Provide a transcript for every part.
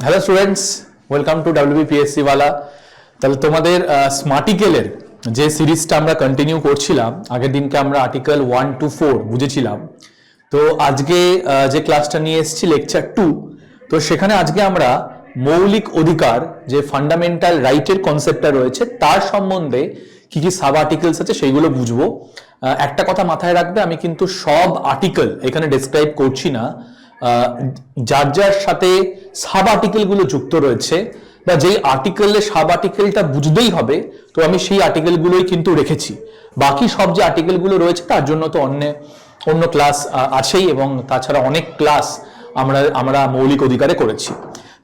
Hello students, welcome to WBPSC ওয়ালা। তাহলে তোমাদের স্মার্টিকেলের যে সিরিজটা আমরা কন্টিনিউ করছিলাম, আগের দিনকে আমরা আর্টিকেল 1 to 4 বুঝেছিলাম। তো আজকে যে ক্লাসটা নিয়ে এসেছি লেকচার 2, তো সেখানে আজকে আমরা মৌলিক অধিকার যে ফান্ডামেন্টাল রাইটের কনসেপ্টটা রয়েছে তার সম্বন্ধে কি কি সাব আর্টিকেলস আছে সেইগুলো বুঝবো। একটা কথা মাথায় রাখবে, আমি কিন্তু সব আর্টিকেল এখানে ডেসক্রাইব করছি না। যার যার সাথে সাব আর্টিকেলগুলো যুক্ত রয়েছে বা যেই আর্টিকেলে সাব আর্টিকেলটা বুঝতেই হবে, তো আমি সেই আর্টিকেলগুলোই কিন্তু রেখেছি। বাকি সব যে আর্টিকেলগুলো রয়েছে তার জন্য তো অন্য ক্লাস আছেই, এবং তাছাড়া অনেক ক্লাস আমরা মৌলিক অধিকারে করেছি।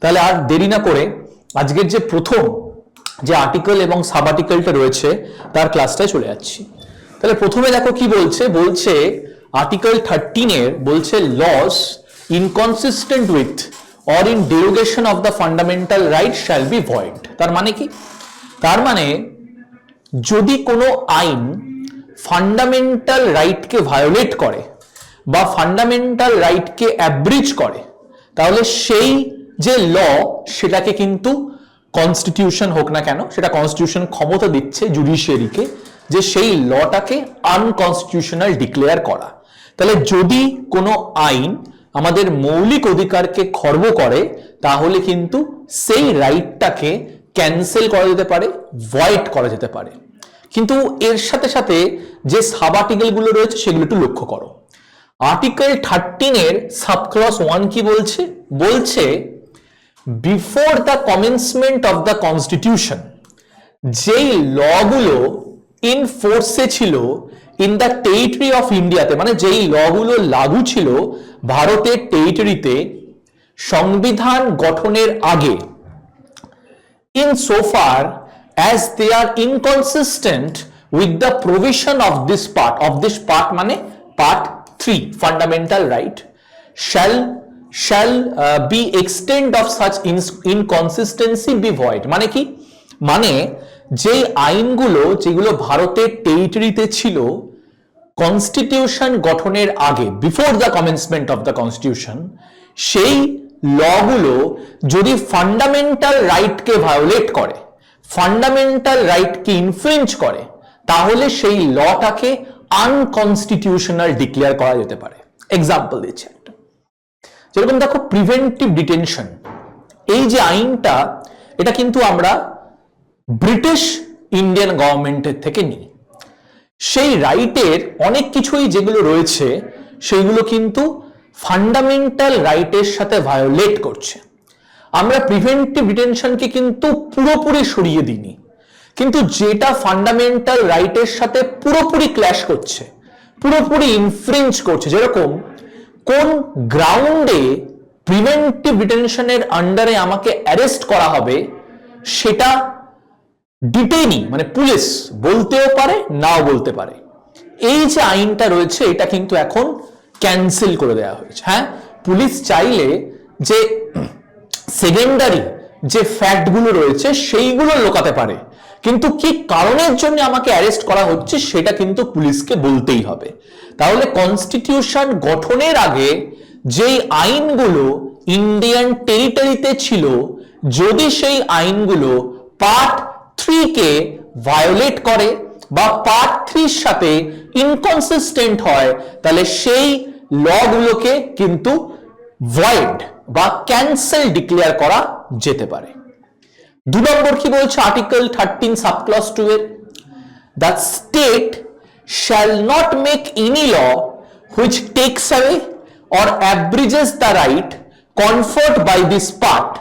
তাহলে আর দেরি না করে আজকের যে প্রথম যে আর্টিকেল এবং সাব আর্টিকেলটা রয়েছে তার ক্লাসটায় চলে যাচ্ছি। তাহলে প্রথমে দেখো কি বলছে আর্টিকেল 13 এর বলছে loss inconsistent with or in derogation of the fundamental right shall be void। তার মানে কি? তার মানে যদি কোনো আইন ফান্ডামেন্টাল রাইটকে ভায়োলেট করে বা ফান্ডামেন্টাল রাইটকে অ্যাব্রিজ করে, তাহলে সেই যে ল সেটাকে কিন্তু কনস্টিটিউশন হোক না কেন, সেটা কনস্টিটিউশন ক্ষমতা দিচ্ছে জুডিশিয়ারিকে যে সেই লটাকে আনকনস্টিটিউশনাল ডিক্লেয়ার করা। তাহলে যদি কোনো আইন আমাদের মৌলিক অধিকারকে খর্ব করে, তাহলে কিন্তু সেই রাইটটাকে ক্যান্সেল করা যেতে পারে, ভয়েড করা যেতে পারে। কিন্তু এর সাথে সাথে যে সাব আর্টিকেলগুলো রয়েছে সেগুলো একটু লক্ষ্য করো। আর্টিকেল 13 এর সাবক্লজ 1 কি বলছে before the commencement of the constitution, যেই লগুলো ইন ফোর্সে ছিল ইন দ্য টেরিটরি অফ ইন্ডিয়াতে, মানে যেই লগুলো লাগু ছিল ভারতের টেরিটরিতে সংবিধান গঠনের আগে, in so far as they are inconsistent with the provision of this part মানে part 3 fundamental right shall be extent of such inconsistency be void। মানে কি? মানে যে আইনগুলো যেগুলো ভারতের টেরিটরিতে ছিল কনস্টিটিউশন গঠনের আগে, before the commencement of the constitution, সেই লগুলো যদি ফান্ডামেন্টাল রাইটকে ভায়োলেট করে, ফান্ডামেন্টাল রাইটকে ইনফ্রিঞ্জ করে, তাহলে সেই লটাকে আনকনস্টিটিউশনাল ডিক্লেয়ার করা যেতে পারে। এক্সাম্পল দিচ্ছি একটা, যেরকম দেখো প্রিভেন্টিভ ডিটেনশন, এই যে আইনটা, এটা কিন্তু আমরা ব্রিটিশ ইন্ডিয়ান গভর্নমেন্টের থেকে নিই। সেই রাইটের অনেক কিছুই যেগুলো রয়েছে সেইগুলো কিন্তু ফান্ডামেন্টাল রাইটের সাথে ভায়োলেট করছে। আমরা প্রিভেন্টিভ ডিটেনশনকে কিন্তু পুরোপুরি সরিয়ে দিইনি, কিন্তু যেটা ফান্ডামেন্টাল রাইটের সাথে পুরোপুরি ক্ল্যাশ করছে, পুরোপুরি ইনফ্রিঞ্জ করছে, যেরকম কোন গ্রাউন্ডে প্রিভেন্টিভ ডিটেনশনের আন্ডারে আমাকে অ্যারেস্ট করা হবে সেটা ডিটেইনি মানে পুলিশ বলতেও পারে, নাও বলতে পারে। এই যে আইনটা রয়েছে এটা কিন্তু এখন ক্যান্সেল করে দেওয়া হয়েছে। হ্যাঁ, পুলিশ চাইলে যে সেকেন্ডারি যে ফ্যাক্টগুলো রয়েছে সেইগুলো লোকাতে পারে, কিন্তু কি কারণের জন্য আমাকে অ্যারেস্ট করা হচ্ছে সেটা কিন্তু পুলিশকে বলতেই হবে। তাহলে কনস্টিটিউশন গঠনের আগে যেই আইনগুলো ইন্ডিয়ান টেরিটরিতে ছিল, যদি সেই আইনগুলো পার্ট 3 কে ভায়োলেট করে বা পার্ট 3 এর সাথে ইনকনসিস্টেন্ট হয়, তাহলে সেই লগুলোকে কিন্তু ভয়েড বা ক্যান্সেল ডিক্লেয়ার করা যেতে পারে। 2 নম্বর কি বলছে আর্টিকেল 13 সাবক্লজ 2 এর, the state shall not make any law which takes away or abridges the right conferred by this part,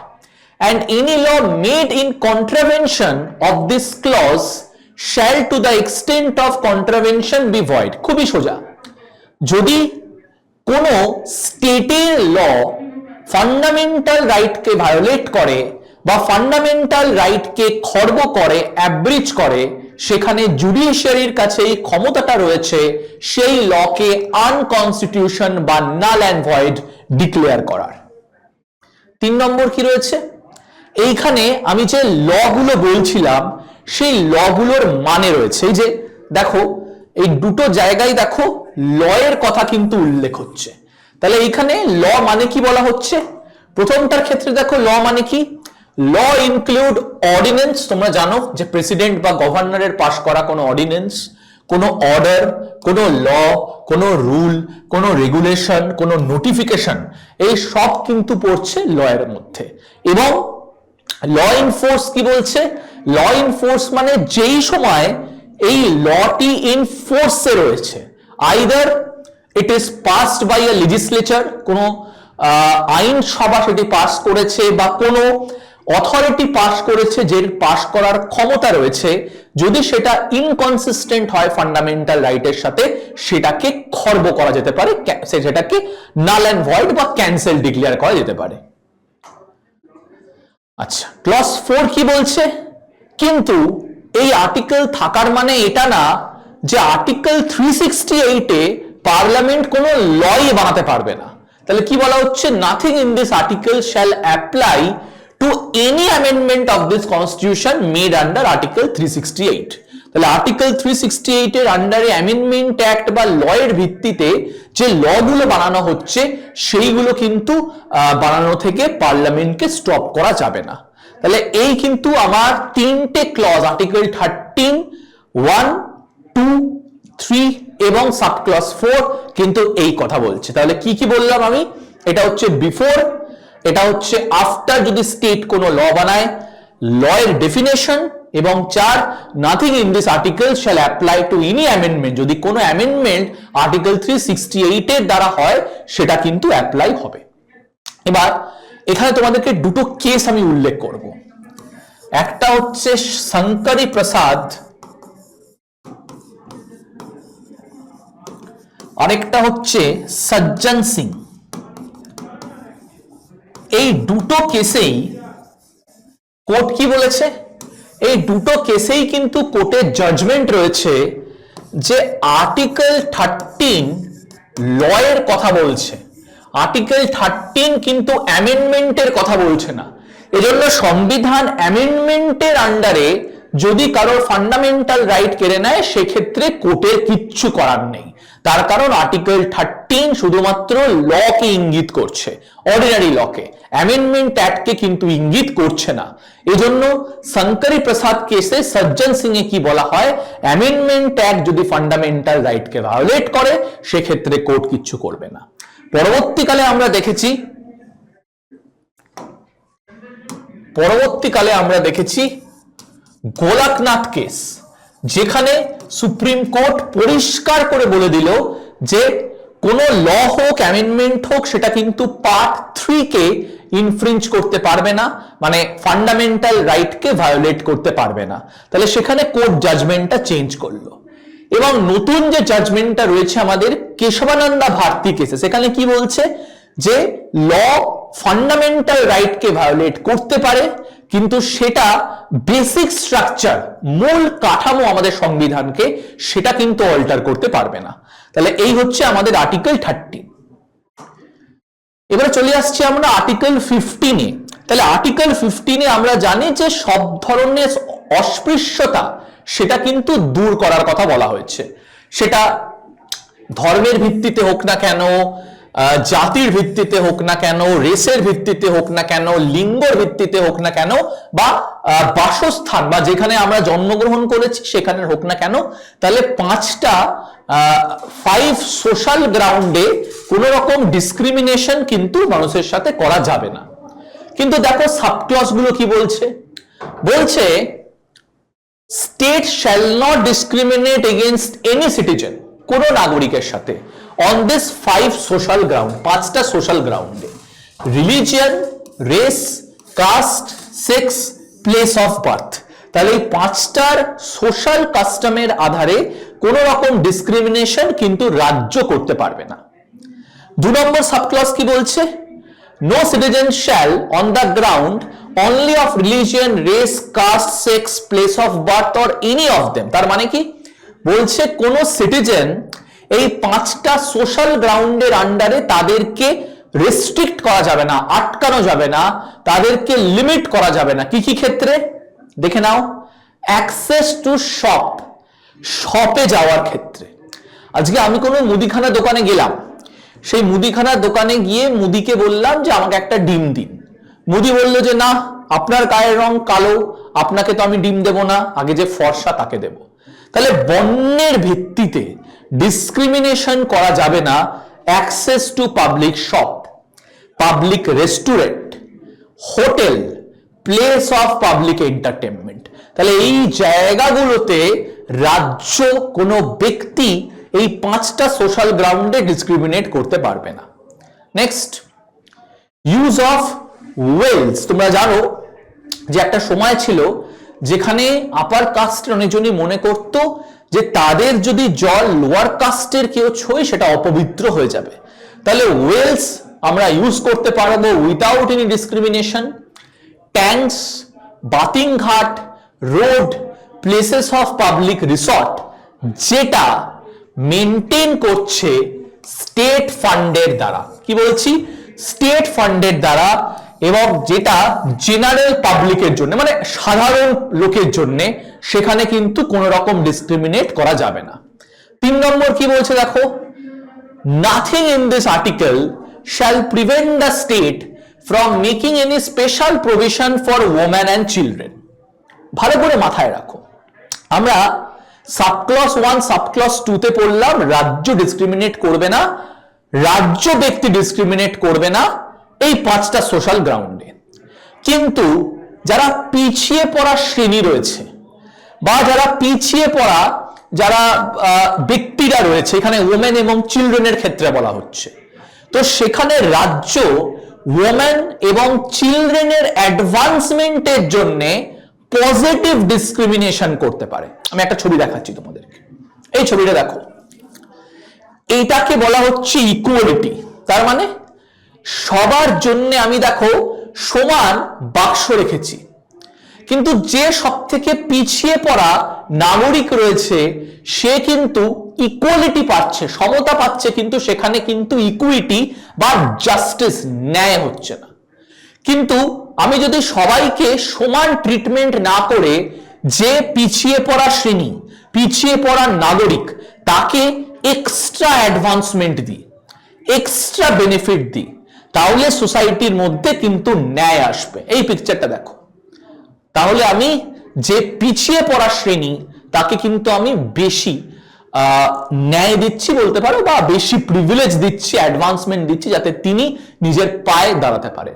and any law made in contravention of this clause shall to the extent of contravention be void। খুবই সোজা, যদি কোনো স্টেটের ল fundamental রাইটকে violet করে বা fundamental রাইটকে খর্ব করে, অ্যাব্রিজ করে, সেখানে জুডিশিয়ারির কাছে এই ক্ষমতাটা রয়েছে সেই লকে আনকনস্টিটিউশন বা নাল অ্যান্ড ভয়েড ডিক্লেয়ার করার। 3 নম্বর কি রয়েছে, এইখানে আমি যে লগুলো বলছিলাম সেই লগুলোর মানে রয়েছে। এই যে দেখো এই দুটো জায়গায় দেখো ল এর কথা কিন্তু উল্লেখ হচ্ছে। তাহলে এইখানে ল মানে কি বলা হচ্ছে, প্রথমটার ক্ষেত্রে দেখো ল মানে কি, ল ইনক্লুড অর্ডিন্যান্স, তোমরা জানো যে প্রেসিডেন্ট বা গভর্নরের পাস করা কোনো অর্ডিন্যান্স, কোনো অর্ডার, কোনো ল, কোনো রুল, কোনো রেগুলেশন, কোনো নোটিফিকেশন, এই সব কিন্তু পড়ছে ল এর মধ্যে। এবং ল ইনফোর্স কি বলছে, ল ইনফোর্স মানে যেই সময় এই লটি ইন ফোর্সে রয়েছে, either it is passed by a legislature, কোনো আইনসভা সেটি পাস করেছে, বা কোনো অথরিটি পাস করেছে, যে পাস করার ক্ষমতা রয়েছে, যদি সেটা ইনকনসিস্টেন্ট হয় ফান্ডামেন্টাল রাইটের সাথে, সেটাকে খর্ব করা যেতে পারে, সেটাকে নাল অ্যান্ড ভয়েড বা ক্যান্সেল ডিক্লেয়ার করা যেতে পারে। আচ্ছা, ক্লজ 4 কি বলছে, কিন্তু এই আর্টিকেল থাকার মানে এটা না যে আর্টিকেল 368 এ পার্লামেন্ট কোনো লই বানাতে পারবে না। তাহলে কি বলা হচ্ছে, nothing in this article shall apply to any amendment of this constitution made under article 368। তাহলে আর্টিকেল 368 এর আন্ডারে অ্যামেন্ডমেন্ট অ্যাক্ট বা ল এর ভিত্তিতে যে ল গুলো বানানো হচ্ছে, সেইগুলো কিন্তু বানানো থেকে পার্লামেন্টকে স্টপ করা যাবে না। তাহলে এই কিন্তু আমার তিনটে ক্লজ, আর্টিকেল 13, 1, 2, 3 এবং সাব ক্লজ 4 কিন্তু এই কথা বলছে। তাহলে কি কি বললাম আমি, এটা হচ্ছে বিফোর, এটা হচ্ছে আফটার যদি স্টেট কোনো ল বানায়, ল এর ডেফিনেশন, এবং 4, nothing in this article shall apply to any amendment, যদি কোনো অ্যামেন্ডমেন্ট আর্টিকেল 368 এর দ্বারা হয় সেটা কিন্তু অ্যাপ্লাই হবে। এবার এখানে তোমাদেরকে দুটো কেস আমি উল্লেখ করব, একটা হচ্ছে শঙ্করী প্রসাদ, আরেকটা হচ্ছে সজ্জন সিং। এই দুটো কেসেই কোর্ট কি বলেছে, এই দুটো কেসেই কিন্তু কোর্টের জাজমেন্ট রয়েছে যে আর্টিকেল 13 ল এর কথা বলছে, আর্টিকেল 13 কিন্তু অ্যামেন্ডমেন্টের কথা বলছে না। এজন্য সংবিধান অ্যামেন্ডমেন্টের আন্ডারে যদি কারোর ফান্ডামেন্টাল রাইট কেড়ে নেয়, সেক্ষেত্রে কোর্টের কিচ্ছু করার নেই। তার কারণ আর্টিকেল 13 শুধুমাত্র লকে ইঙ্গিত করছে, অর্ডিনারি লকে, অ্যামেন্ডমেন্ট অ্যাক্টকে কিন্তু ইঙ্গিত করছে না। এজন্য শঙ্করী প্রসাদ কেসে সজ্জন সিং এ কি বলা হয়, অ্যামেন্ডমেন্ট অ্যাক্ট যদি ফান্ডামেন্টাল রাইটকে ভায়োলেট করে, সেক্ষেত্রে কোর্ট কিচ্ছু করবে না। পরবর্তীকালে আমরা দেখেছি গোলকনাথ কেস, যেখানে সুপ্রিম কোর্ট পরিষ্কার করে বলে দিল যে কোনো ল হোক, অ্যামেন্ডমেন্ট হোক, সেটা কিন্তু পার্ট 3 কে ইনফ্রিঞ্জ করতে পারবে না, মানে ফান্ডামেন্টাল রাইটকে ভায়োলেট করতে পারবে না। তাহলে সেখানে কোর্ট জাজমেন্টটা চেঞ্জ করলো। এবং নতুন যে জাজমেন্টটা রয়েছে আমাদের কেশবানন্দা ভারতী কেসে, সেখানে কি বলছে যে ল ফান্ডামেন্টাল রাইটকে ভায়োলেট করতে পারে, কিন্তু সেটা বেসিক স্ট্রাকচার, মূল কাঠামো আমাদের সংবিধানকে, সেটা কিন্তু অল্টার করতে পারবে না। তাহলে এই হচ্ছে আমাদের আর্টিকেল 13। এবারে চলে আসছি আমরা আর্টিকেল 15 এ। তাহলে আর্টিকেল 15 এ আমরা জানি যে সব ধরনের অস্পৃশ্যতা সেটা কিন্তু দূর করার কথা বলা হয়েছে, সেটা ধর্মের ভিত্তিতে হোক না কেন, জাতির ভিত্তিতে হোক না কেন, রেসের ভিত্তিতে হোক না কেন, লিঙ্গের ভিত্তিতে হোক না কেন, বা বাসস্থান বা যেখানে আমরা জন্মগ্রহণ করেছি সেখানে হোক না কেন। তাহলে 5 সোশ্যাল গ্রাউন্ডে কোন রকম ডিসক্রিমিনেশন কিন্তু মানুষের সাথে করা যাবে না। কিন্তু দেখো সাবক্লজ গুলো কি বলছে, বলছে state shall not discriminate against any citizen, কোন নাগরিকের সাথে, অন দিস 5 সোশ্যাল গ্রাউন্ড, 5টা সোশ্যাল গ্রাউন্ডে, religion, race, caste, sex, place of birth. তাহলে এই 5টার সোশ্যাল কাস্টমের আধারে কোন রকম ডিসক্রিমিনেশন কিন্তু রাজ্য করতে পারবে না। 2 নম্বর সাবক্লজ কি বলছে, no citizen shall on the ground only of religion, race, caste, sex, place of birth or any of them। তার মানে কি বলছে, কোন সিটিজেন এই 5টা সোশ্যাল গ্রাউন্ডের আন্ডারে তাদেরকে রেস্ট্রিক্ট করা যাবে না, আটকানো যাবে না, তাদেরকে লিমিট করা যাবে না। কি কি ক্ষেত্রে দেখে নাও, অ্যাক্সেস টু শপে যাওয়ার ক্ষেত্রে। আজকে আমি কোনো মুদিখানা দোকানে গেলাম, সেই মুদিখানার দোকানে গিয়ে মুদিকে বললাম যে আমাকে একটা ডিম দিন। মুদি বলল যে না, আপনার গায়ের রং কালো, আপনাকে তো আমি ডিম দেব না, আগে যে ফর্সা তাকে দেব। তাহলে বর্ণের ভিত্তিতে ডিসক্রিমিনেশন করা যাবে না access to public shop, public restaurant, hotel, place of public entertainment. তাহলে এই জায়গাগুলোতে রাজ্য কোনো ব্যক্তি এই 5টা সোশ্যাল গ্রাউন্ডে ডিসক্রিমিনেট করতে পারবে না। Next, use of wells. তোমরা জানো যে একটা সময় ছিল যেখানে আপার কাস্টের অনেকজনই মনে করত যে তাদের যদি জল লোয়ার কাস্টের কেউ ছোঁয় সেটা অপবিত্র হয়ে যাবে। তাহলে ওয়েলস আমরা ইউজ করতে পারবো without any discrimination. Tanks, bathing ghat, road, places of public resort যেটা মেনটেন করছে স্টেট ফান্ডের দ্বারা, কি বলছি, স্টেট ফান্ডের দ্বারা, এবং যেটা জেনারেল পাবলিকের জন্য মানে সাধারণ লোকের জন্য, সেখানে কিন্তু কোনো রকম ডিসক্রিমিনেট করা যাবে না। 3 নম্বর কি বলছে দেখো, nothing in this article shall prevent the state from making any special provision for women and children. ভালো করে মাথায় রাখো, আমরা সাবক্লস 1 সাবক্লস 2 তে পড়লাম রাজ্য ডিসক্রিমিনেট করবে না, রাজ্য ব্যক্তি ডিসক্রিমিনেট করবে না এই 5টা সোশ্যাল গ্রাউন্ডে। কিন্তু যারা পিছিয়ে পড়া শ্রেণী রয়েছে বা যারা পিছিয়ে পড়া যারা ব্যক্তিরা রয়েছে, এখানে ওমেন এবং চিলড্রেনের ক্ষেত্রে বলা হচ্ছে, তো সেখানে রাজ্য ওমেন এবং চিলড্রেনের অ্যাডভান্সমেন্টের জন্য পজিটিভ ডিসক্রিমিনেশন করতে পারে। আমি একটা ছবি দেখাচ্ছি তোমাদেরকে, এই ছবিটা দেখো, এইটাকে বলা হচ্ছে ইকুয়ালিটি। তার মানে সবার জন্য আমি দেখো সমান বাক্স রেখেছি, কিন্তু যে সব থেকে পিছিয়ে পড়া নাগরিক রয়েছে সে কিন্তু ইকুয়ালিটি পাচ্ছে, সমতা পাচ্ছে, কিন্তু সেখানে কিন্তু ইকুইটি বা জাস্টিস, ন্যায় হচ্ছে না। কিন্তু আমি যদি সবাইকে সমান ট্রিটমেন্ট না করে যে পিছিয়ে পড়া শ্রেণী, পিছিয়ে পড়া নাগরিক, তাকে এক্সট্রা অ্যাডভান্সমেন্ট দিই, এক্সট্রা বেনিফিট দিই, তাহলে সোসাইটির মধ্যে কিন্তু ন্যায় আসবে। এই পিকচারটা দেখো, তাহলে আমি যে পিছিয়ে পড়া শ্রেণী তাকে কিন্তু আমি বেশি ন্যায় দিচ্ছি বলতে পারো, বা বেশি প্রিভিলেজ দিচ্ছি, অ্যাডভান্সমেন্ট দিচ্ছি, যাতে তিনি নিজের পায়ে দাঁড়াতে পারে।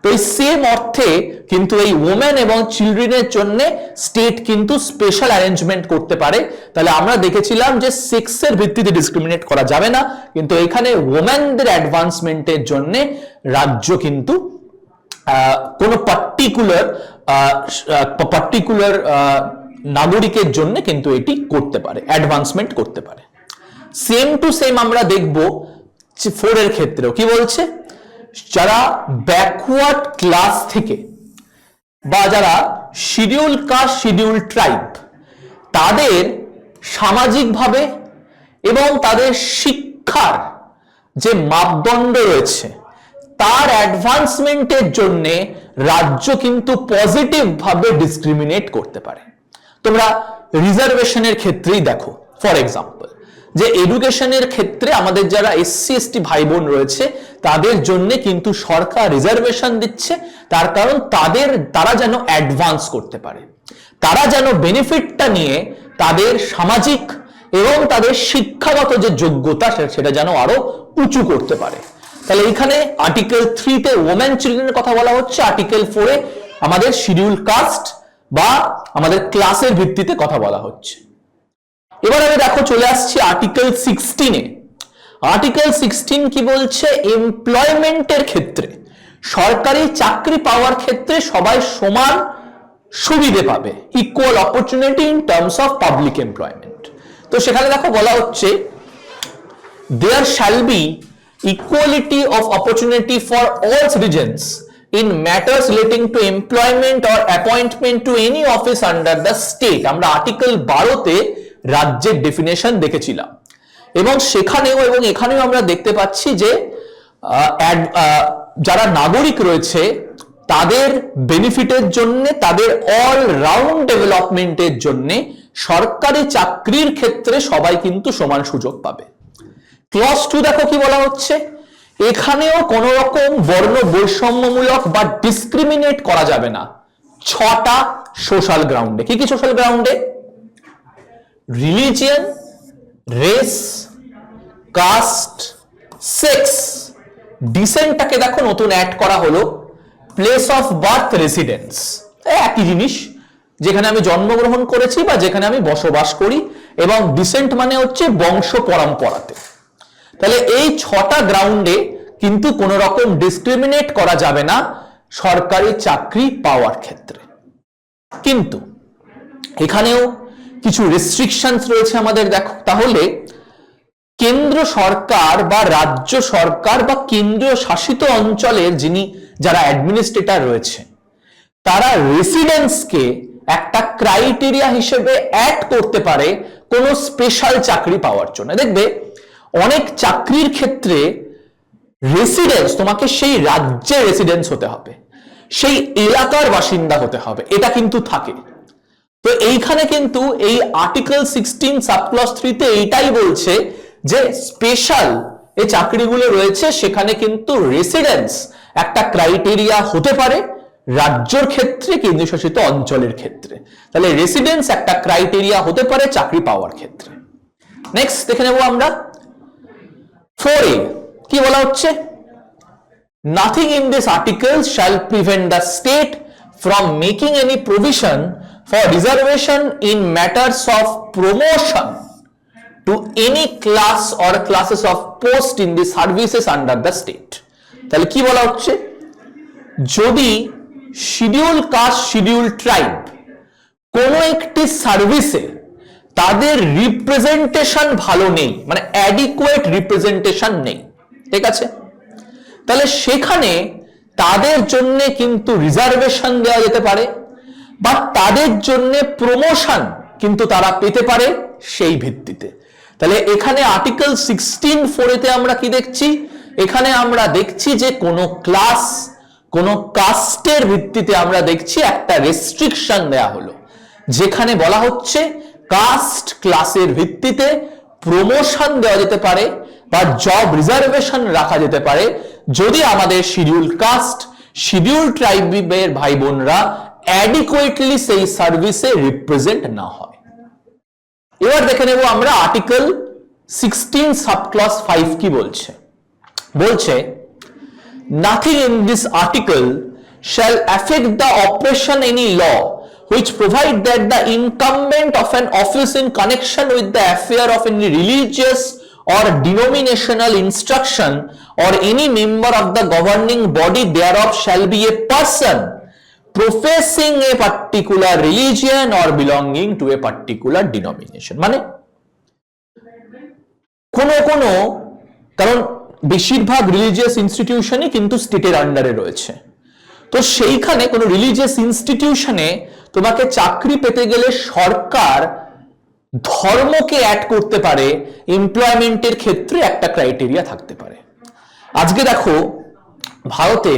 তো এই সেম অর্থে কিন্তু এই ওমেন এবং চিলড্রেনের জন্য স্টেট কিন্তু স্পেশাল অ্যারেঞ্জমেন্ট করতে পারে। তাহলে আমরা দেখেছিলাম যে সেক্সের ভিত্তিতে ডিসক্রিমিনেট করা যাবে না, কিন্তু এখানে ওমেনদের অ্যাডভান্সমেন্টের জন্য রাজ্য কিন্তু কোন পার্টিকুলার নাগরিকের জন্য কিন্তু এটি করতে পারে, অ্যাডভান্সমেন্ট করতে পারে। সেম টু সেম আমরা দেখব 4 এর ক্ষেত্রেও কি বলছে, যারা ব্যাকওয়ার্ড ক্লাস থেকে বা যারা শিডিউল কাস্ট, শিডিউল ট্রাইব, তাদের সামাজিকভাবে এবং তাদের শিক্ষার যে মাপদণ্ড রয়েছে তার অ্যাডভান্সমেন্টের জন্য রাজ্য কিন্তু পজিটিভ ভাবে ডিসক্রিমিনেট করতে পারে। তোমরা রিজার্ভেশনের ক্ষেত্রেই দেখো, ফর এক্সাম্পল, যে এডুকেশনের ক্ষেত্রে আমাদের যারা এসসি এসটি ভাই বোন রয়েছে তাদের জন্য কিন্তু সরকার রিজার্ভেশন দিচ্ছে, তার কারণ তারা যেন অ্যাডভান্স করতে পারে, তারা যেন বেনিফিটটা নিয়ে তাদের সামাজিক এবং তাদের শিক্ষাগত যে যোগ্যতা সেটা যেন আরো উঁচু করতে পারে। তাহলে এখানে আর্টিকেল 3 তে ওমেন চিলড্রেনের কথা বলা হচ্ছে, আর্টিকেল 4 এ আমাদের শিডিউল কাস্ট বা আমাদের ক্লাসের ভিত্তিতে কথা বলা হচ্ছে। এবার আমি দেখো চলে আসছি আর্টিকেল 16 এ। আর্টিকেল 16 কি বলছে, এমপ্লয়মেন্টের ক্ষেত্রে, সরকারি চাকরি পাওয়ার ক্ষেত্রে সবাই সমান সুবিধে পাবে, equal opportunity in terms of public employment. তো সেখানে দেখো বলা হচ্ছে, there shall be equality of opportunity for all citizens in matters relating to employment or appointment to any office under the state। আমরা আর্টিকেল 12 তে রাজ্যের ডেফিনেশন দেখেছিলাম, এবং সেখানেও এবং এখানেও আমরা দেখতে পাচ্ছি যে যারা নাগরিক রয়েছে তাদের বেনিফিটের জন্য, তাদের অল রাউন্ড ডেভেলপমেন্টের জন্য সরকারি চাকরির ক্ষেত্রে সবাই কিন্তু সমান সুযোগ পাবে। ক্লজ 2 দেখো কি বলা হচ্ছে, এখানেও কোন রকম বর্ণ বৈষম্যমূলক বা ডিসক্রিমিনেট করা যাবে না 6টা সোশ্যাল গ্রাউন্ডে। কি কি সোশ্যাল গ্রাউন্ডে? রিলিজিয়ন, রেস, কাস্ট, সেক্স, ডিসেন্টটাকে দেখো নতুন অ্যাড করা হলো, প্লেস অফ বার্থ, রেসিডেন্স, একই জিনিস, যেখানে আমি জন্মগ্রহণ করেছি বা যেখানে আমি বসবাস করি, এবং ডিসেন্ট মানে হচ্ছে বংশ পরম্পরাতে। তাহলে এই 6টা গ্রাউন্ডে কিন্তু কোন রকম ডিসক্রিমিনেট করা যাবে না সরকারি চাকরি পাওয়ার ক্ষেত্রে। কিন্তু এখানেও কিছু রেস্ট্রিকশনস রয়েছে আমাদের। দেখো তাহলে কেন্দ্র সরকার বা রাজ্য সরকার বা কেন্দ্রীয় শাসিত অঞ্চলের যারা অ্যাডমিনিস্ট্রেটর রয়েছে, তারা রেসিডেন্সকে একটা ক্রাইটেরিয়া হিসেবে অ্যাড করতে পারে কোন স্পেশাল চাকরি পাওয়ার জন্য। দেখবে অনেক চাকরির ক্ষেত্রে রেসিডেন্স, তোমাকে সেই রাজ্যের রেসিডেন্স হতে হবে, সেই এলাকার বাসিন্দা হতে হবে, এটা কিন্তু থাকে। তো এইখানে কিন্তু এই আর্টিকেল 16 সাবক্লজ 3 তে এইটাই বলছে যে স্পেশাল এই চাকরিগুলো রয়েছে, সেখানে কিন্তু রেসিডেন্স একটা ক্রাইটেরিয়া হতে পারে রাজ্যের ক্ষেত্রে, কেন্দ্রীয় শাসিত অঞ্চলের ক্ষেত্রে। তাহলে রেসিডেন্স একটা ক্রাইটেরিয়া হতে পারে চাকরি পাওয়ার ক্ষেত্রে। নেক্সট দেখে নেব আমরা 4A কি বলা হচ্ছে, nothing in this article shall prevent the state from making any provision for reservation in matters of promotion to any class or classes of post in the services under the state। তাহলে কি বলা হচ্ছে, যদি schedule caste, schedule tribe কোন একটি সার্ভিসে তাদের representation ভালো নেই, মানে অ্যাডিকুয়েট রিপ্রেজেন্টেশন নেই, ঠিক আছে, তাহলে সেখানে তাদের জন্য কিন্তু রিজার্ভেশন দেওয়া যেতে পারে বা তাদের জন্য প্রমোশন কিন্তু তারা পেতে পারে সেই ভিত্তিতে। তাহলে এখানে আর্টিকেল 16(4)তে আমরা কি দেখছি, এখানে আমরা দেখছি যে কোন ক্লাস, কোন কাস্টের ভিত্তিতে আমরা দেখছি একটা রেস্ট্রিকশন দেয়া হলো, যেখানে বলা হচ্ছে কাস্ট ক্লাসের ভিত্তিতে প্রমোশন দেওয়া যেতে পারে বা জব রিজার্ভেশন রাখা যেতে পারে যদি আমাদের শিডিউল কাস্ট, শিডিউল ট্রাইবের ভাই বোনরা অ্যাডিকুয়েটলি সেই সার্ভিসে রিপ্রেজেন্ট না হয়। এবার দেখে নেব আমরা আর্টিকেল 16 সাবক্লজ 5 কি বলছে। বলছে nothing in this article shall affect the operation any law which provide that the incumbent of an office in connection with the affair of any religious or denominational instruction or any member of the governing body thereof shall be a person professing a particular religion or belonging to a particular denomination। মানে কোনো কারণ বেশিরভাগ religious ইনস্টিটিউশনই কিন্তু স্টেটের আন্ডারে রয়েছে, তো সেইখানে কোনো রিলিজিয়াস ইনস্টিটিউশনে তোমাকে চাকরি পেতে গেলে সরকার ধর্মকে অ্যাড করতে পারে, এমপ্লয়মেন্টের ক্ষেত্রে একটা ক্রাইটেরিয়া থাকতে পারে। আজকে দেখো ভারতে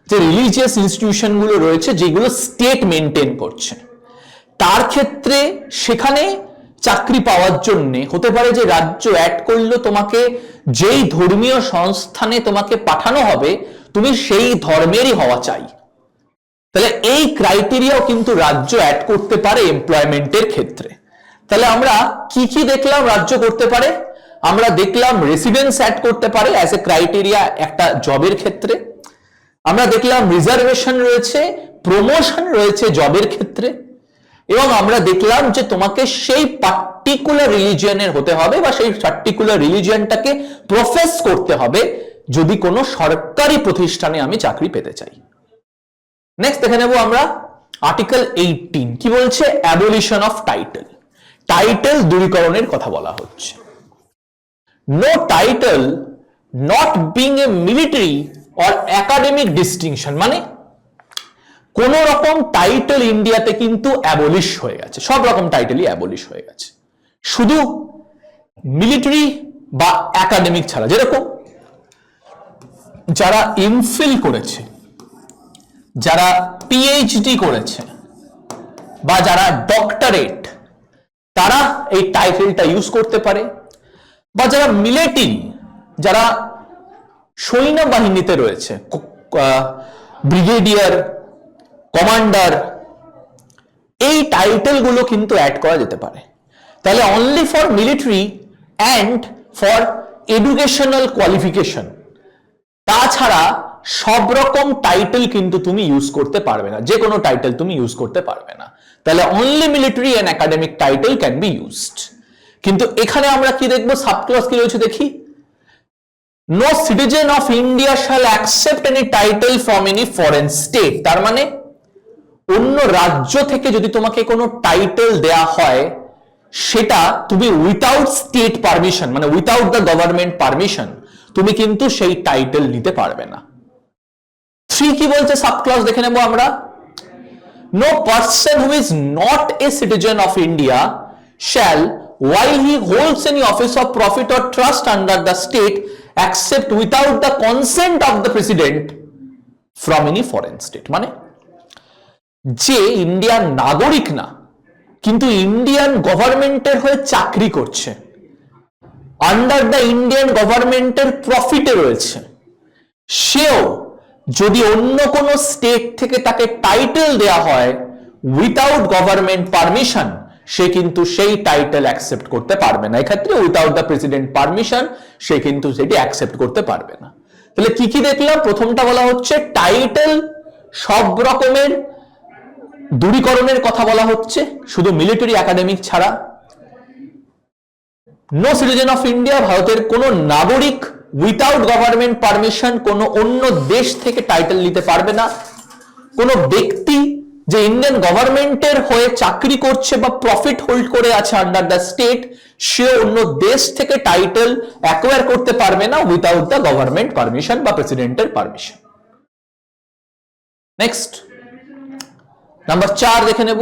যে রিলিজিয়াস ইনস্টিটিউশনগুলো রয়েছে যেগুলো স্টেট মেনটেন করছে, তার ক্ষেত্রে সেখানে চাকরি পাওয়ার জন্য হতে পারে যে রাজ্য অ্যাড করলো, তোমাকে যেই ধর্মীয় সংস্থানে তোমাকে পাঠানো হবে তুমি সেই ধর্মেরই হওয়া চাই। তাহলে এই ক্রাইটেরিয়াও কিন্তু রাজ্য অ্যাড করতে পারে এমপ্লয়মেন্টের ক্ষেত্রে। তাহলে আমরা কি কি দেখলাম রাজ্য করতে পারে, আমরা দেখলাম রেসিডেন্স অ্যাড করতে পারে অ্যাজ এ ক্রাইটেরিয়া একটা জবের ক্ষেত্রে, আমরা দেখলাম রিজার্ভেশন রয়েছে, প্রমোশন রয়েছে জবের ক্ষেত্রে, এবং আমরা দেখলাম যে তোমাকে সেই পার্টিকুলার রিলিজিয়নের হতে হবে বা সেই পার্টিকুলার রিলিজিয়নটাকে প্রফেস করতে হবে যদি কোনো সরকারি প্রতিষ্ঠানে আমি চাকরি পেতে চাই। নেক্সট দেখে নেব আমরা আর্টিকেল 18 কি বলছে, অ্যাবলিশন অফ টাইটেল। টাইটেল দূরীকরণের কথা বলা হচ্ছে। No title not being a military or academic distinction, মানে কোন রকম টাইটেল ইন্ডিয়াতে কিন্তু অ্যাবলিশ হয়ে গেছে, সব রকম টাইটেলই অ্যাবলিশ হয়ে গেছে, শুধু মিলিটারি বা একাডেমিক ছাড়া। যেরকম যারা এমফিল করেছে, যারা পিএইচডি করেছে বা যারা ডক্টরেট, তারা এই টাইটেলটা ইউজ করতে পারে। বা যারা মিলিটারি, যারা সৈন্যবাহিনীতে রয়েছে, ব্রিগেডিয়ার, কমান্ডার, এই টাইটেল গুলো কিন্তু অ্যাড করা যেতে পারে। তাহলে only for military and for educational qualification, তাছাড়া সব রকম টাইটেল কিন্তু তুমি ইউজ করতে পারবে না, যে কোনো টাইটেল তুমি ইউজ করতে পারবে না। তাহলে only military and academic title can be used. কিন্তু এখানে আমরা কি দেখবো, সাবক্লজ কি রয়েছে দেখি। No citizen of India shall accept any title from any foreign state. তার মানে অন্য রাজ্য থেকে যদি তোমাকে কোনো টাইটেল দেয়া হয়, সেটা তুমি উইথাউট স্টেট পারমিশন, মানে উইথাউট দ্য গভর্নমেন্ট পারমিশন, তুমি কিন্তু সেই টাইটেল নিতে পারবে না। 3 কি বলছে সাবক্লজ দেখে নেবো আমরা। No person who is not a citizen of India shall, while he holds any office of profit or trust under the state, accept without the consent of the president from any foreign state। মানে যে Indian নাগরিক না, কিন্তু Indian গভর্নমেন্টের হয়ে চাকরি করছে, under the Indian গভর্নমেন্টের প্রফিটে রয়েছে, সেও যদি অন্য কোনো স্টেট থেকে তাকে টাইটেল দেয়া হয় উইথাউট গভর্নমেন্ট পারমিশন, সে কিন্তু সেই টাইটেল অ্যাকসেপ্ট করতে পারবে না। এক্ষেত্রে উইথাউট দ্য প্রেসিডেন্ট পারমিশন সে কিন্তু সেটি অ্যাকসেপ্ট করতে পারবে না। তাহলে কি কি দেখলাম, প্রথমটা বলা হচ্ছে টাইটেল সব রকমের দূরীকরণের কথা বলা হচ্ছে, শুধু মিলিটারি একাডেমিক ছাড়া। নো সিটিজেন অফ ইন্ডিয়া, ভারতের কোন নাগরিক উইথাউট গভর্নমেন্ট পারমিশন কোন অন্য দেশ থেকে টাইটেল নিতে পারবে না। কোন ব্যক্তি যে ইন্ডিয়ান গভর্নমেন্টের হয়ে চাকরি করছে বা প্রফিট হোল্ড করে আছে আন্ডার দ্য স্টেট, সে অন্য দেশ থেকে টাইটেল অ্যাকোয়ার করতে পারবে না উইথাউট দ্য গভর্নমেন্ট পারমিশন বা প্রেসিডেন্টের পারমিশন। নেক্সট নাম্বার 4 দেখে নেব।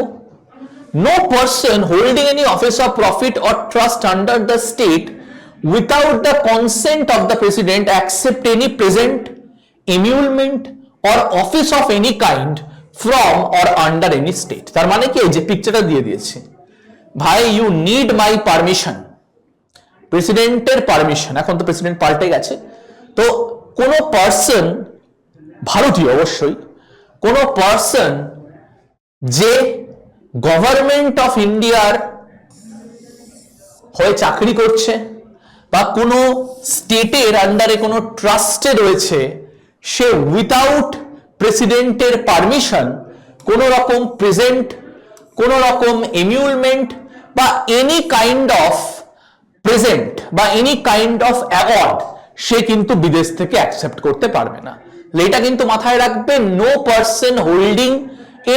No person holding any office of profit or trust under the state without the consent of the president accept any present, emolument or office of any kind from or under any state। তার মানে কি, এই যে পিকচারটা দিয়ে দিয়েছে, ভাই you need my permission, প্রেসিডেন্টের পারমিশন। এখন তো প্রেসিডেন্ট পাল্টে গেছে। তো কোন পার্সন, ভারতীয় অবশ্যই, কোন পার্সন যে গভর্নমেন্ট অফ ইন্ডিয়ার হয়ে চাকরি করছে বা কোনো স্টেটের আন্ডারে কোনো ট্রাস্টে রয়েছে, সে উইথাউট প্রেসিডেন্টের পারমিশন কোন রকম প্রেজেন্ট, কোন রকম এমিউলমেন্ট বা এনি কাইন্ড অফ প্রেজেন্ট বা এনি কাইন্ড অফ অ্যাওয়ার্ড সে কিন্তু বিদেশ থেকে অ্যাকসেপ্ট করতে পারবে না। এটা কিন্তু মাথায় রাখবে, no person holding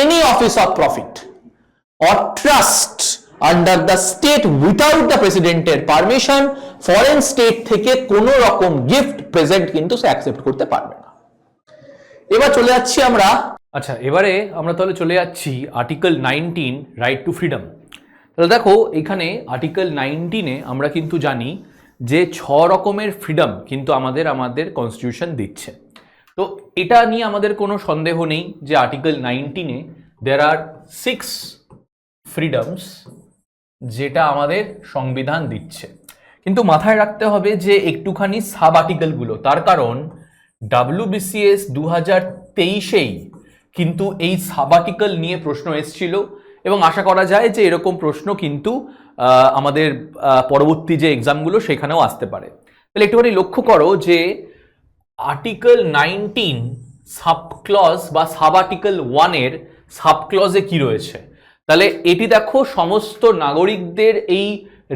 any office of profit or trust under the state without the প্রেসিডেন্টের পারমিশন, ফরেন স্টেট থেকে কোন রকম গিফট প্রেজেন্ট কিন্তু সে অ্যাকসেপ্ট করতে পারবে না। এবার চলে যাচ্ছি আমরা, আচ্ছা এবারে আমরা তাহলে চলে যাচ্ছি আর্টিকেল 19 রাইট টু ফ্রিডম। তাহলে দেখো এখানে আর্টিকেল 19-এ আমরা কিন্তু জানি যে 6 রকমের ফ্রিডম কিন্তু আমাদের কনস্টিটিউশন দিচ্ছে। তো এটা নিয়ে আমাদের কোনো সন্দেহ নেই যে আর্টিকেল 19-এ দেয়ার আর 6 ফ্রিডমস যেটা আমাদের সংবিধান দিচ্ছে। কিন্তু মাথায় রাখতে হবে যে একটুখানি সাব আর্টিকেলগুলো, তার কারণ WBCS 2023-এই কিন্তু এই সাব আর্টিকেল নিয়ে প্রশ্ন এসেছিল এবং আশা করা যায় যে এরকম প্রশ্ন কিন্তু আমাদের পরবর্তী যে এক্সামগুলো সেখানেও আসতে পারে। তাহলে একটুখানি লক্ষ্য করো যে আর্টিকেল 19 সাব ক্লজ বা সাব আর্টিকেল 1-এর সাব ক্লজে কি রয়েছে। তাহলে এটি দেখো, সমস্ত নাগরিকদের এই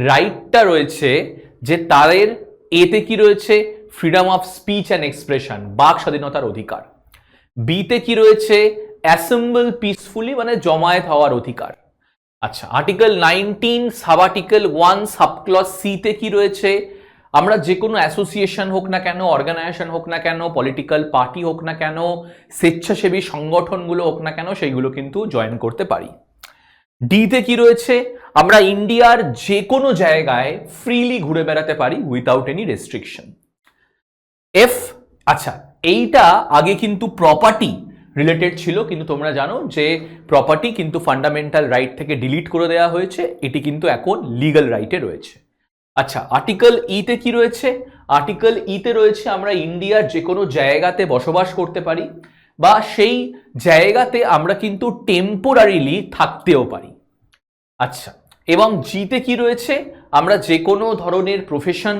রাইটটা রয়েছে যে তাদের এতে কি রয়েছে, freedom of speech and expression, বাক স্বাধীনতার অধিকার। বিতে কি রয়েছে, অ্যাসেম্বল পিসফুলি মানে জমায়েত হওয়ার অধিকার। আচ্ছা, আর্টিকেল 19 সাব আর্টিকেল 1 সাবক্লজ সিতে কি রয়েছে, আমরা যে কোনো অ্যাসোসিয়েশন হোক না কেন, অর্গানাইজেশন হোক না কেন, পলিটিক্যাল পার্টি হোক না কেন, স্বেচ্ছাসেবী সংগঠনগুলো হোক না কেন, সেইগুলো কিন্তু জয়েন করতে পারি। ডিতে কি রয়েছে, আমরা ইন্ডিয়ার যে কোনো জায়গায় ফ্রিলি ঘুরে বেড়াতে পারি উইথাউট এনি রেস্ট্রিকশন। এফ, আচ্ছা এইটা আগে কিন্তু প্রপার্টি রিলেটেড ছিল, কিন্তু তোমরা জানো যে প্রপার্টি কিন্তু ফান্ডামেন্টাল রাইট থেকে ডিলিট করে দেওয়া হয়েছে, এটি কিন্তু এখন লিগ্যাল রাইটে রয়েছে। আচ্ছা, আর্টিকেল ইতে কি রয়েছে? আর্টিকেল ইতে রয়েছে আমরা ইন্ডিয়ার যে কোনো জায়গাতে বসবাস করতে পারি বা সেই জায়গাতে আমরা কিন্তু টেম্পোরারিলি থাকতেও পারি। আচ্ছা, এবং জিতে কি রয়েছে? আমরা যে কোনো ধরনের প্রফেশন,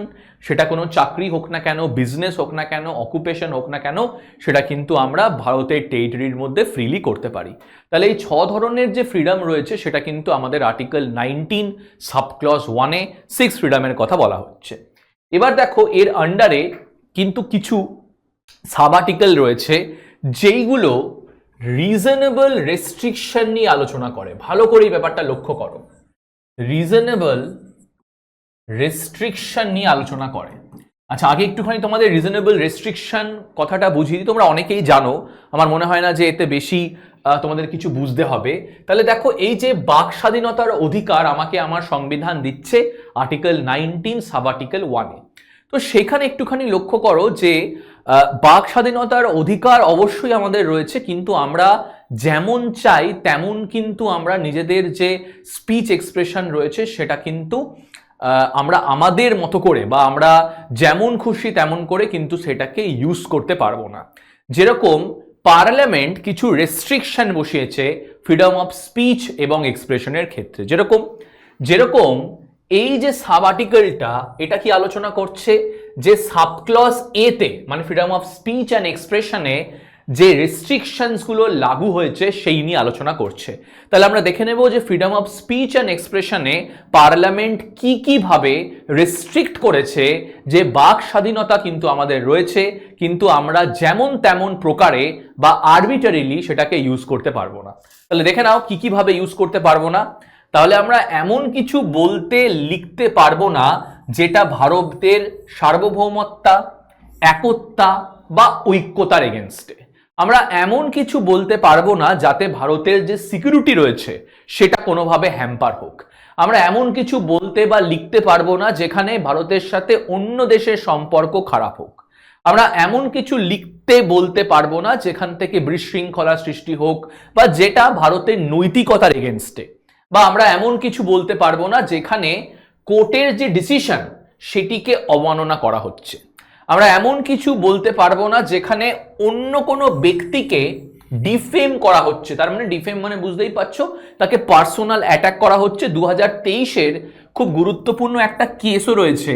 সেটা কোনো চাকরি হোক না কেন, বিজনেস হোক না কেন, অকুপেশন হোক না কেন, সেটা কিন্তু আমরা ভারতের টেরিটরির মধ্যে ফ্রিলি করতে পারি। তাহলে এই 6 ধরনের যে ফ্রিডম রয়েছে সেটা কিন্তু আমাদের আর্টিকেল 19 সাবক্লজ 1-এ 6 ফ্রিডমের কথা বলা হচ্ছে। এবার দেখো এর আন্ডারে কিন্তু কিছু সাব আর্টিকেল রয়েছে যেইগুলো রিজনেবল রেস্ট্রিকশন নিয়ে আলোচনা করে। ভালো করে এই ব্যাপারটা লক্ষ্য করো, রিজনেবল রেস্ট্রিকশন নিয়ে আলোচনা করে। আচ্ছা, আগে একটুখানি তোমাদের রিজনেবল রেস্ট্রিকশন কথাটা বুঝিয়ে দিই। তোমরা অনেকেই জানো, আমার মনে হয় না যে এতে বেশি তোমাদের কিছু বুঝতে হবে। তাহলে দেখো, এই যে বাক স্বাধীনতার অধিকার আমাকে আমার সংবিধান দিচ্ছে আর্টিকেল 19 সাব আর্টিকেল 1-এ, তো সেখানে একটুখানি লক্ষ্য করো যে বাক স্বাধীনতার অধিকার অবশ্যই আমাদের রয়েছে, কিন্তু আমরা যেমন চাই তেমন কিন্তু আমরা নিজেদের যে স্পিচ এক্সপ্রেশন রয়েছে সেটা কিন্তু আমরা আমাদের মতো করে বা আমরা যেমন খুশি তেমন করে কিন্তু সেটাকে ইউজ করতে পারবো না। যেরকম পার্লামেন্ট কিছু রেস্ট্রিকশন বসিয়েছে ফ্রিডম অফ স্পিচ এবং এক্সপ্রেশনের ক্ষেত্রে। যেরকম এই যে সাব আর্টিকেলটা, এটা কি আলোচনা করছে যে সাবক্লজ এতে মানে ফ্রিডম অফ স্পিচ অ্যান্ড এক্সপ্রেশনে যে রেস্ট্রিকশনস গুলো লাগু হয়েছে সেই নিয়ে আলোচনা করছে। তাহলে আমরা দেখে নেব যে ফ্রিডম অফ স্পিচ অ্যান্ড এক্সপ্রেশনে পার্লামেন্ট কি ভাবে রেস্ট্রিক্ট করেছে যে বাক স্বাধীনতা কিন্তু আমাদের রয়েছে, কিন্তু আমরা যেমন তেমন প্রকারে বা আরবিটারিলি সেটাকে ইউজ করতে পারবো না। তাহলে দেখে নাও কি ভাবে ইউজ করতে পারবো না। তাহলে আমরা এমন কিছু বলতে লিখতে পারবো না যেটা ভারতের সার্বভৌমত্তা, একতা বা ঐক্যতার এগেনস্টে। আমরা এমন কিছু বলতে পারবো না যাতে ভারতের যে সিকিউরিটি রয়েছে সেটা কোনোভাবে হ্যাম্পার হোক। আমরা এমন কিছু বলতে বা লিখতে পারবো না যেখানে ভারতের সাথে অন্য দেশের সম্পর্ক খারাপ হোক। আমরা এমন কিছু লিখতে বলতে পারবো না যেখান থেকে বিশৃঙ্খলা সৃষ্টি হোক বা যেটা ভারতের নৈতিকতার এগেনস্টে। বা আমরা এমন কিছু বলতে পারবো না যেখানে কোর্টের যে ডিসিশন সেটিকে অবমাননা করা হচ্ছে। আমরা এমন কিছু বলতে পারবো না যেখানে অন্য কোনো ব্যক্তিকে ডিফেম করা হচ্ছে। তার মানে ডিফেম মানে বুঝতেই পারছো, তাকে পার্সোনাল অ্যাটাক করা হচ্ছে। 2023-এর খুব গুরুত্বপূর্ণ একটা কেসও রয়েছে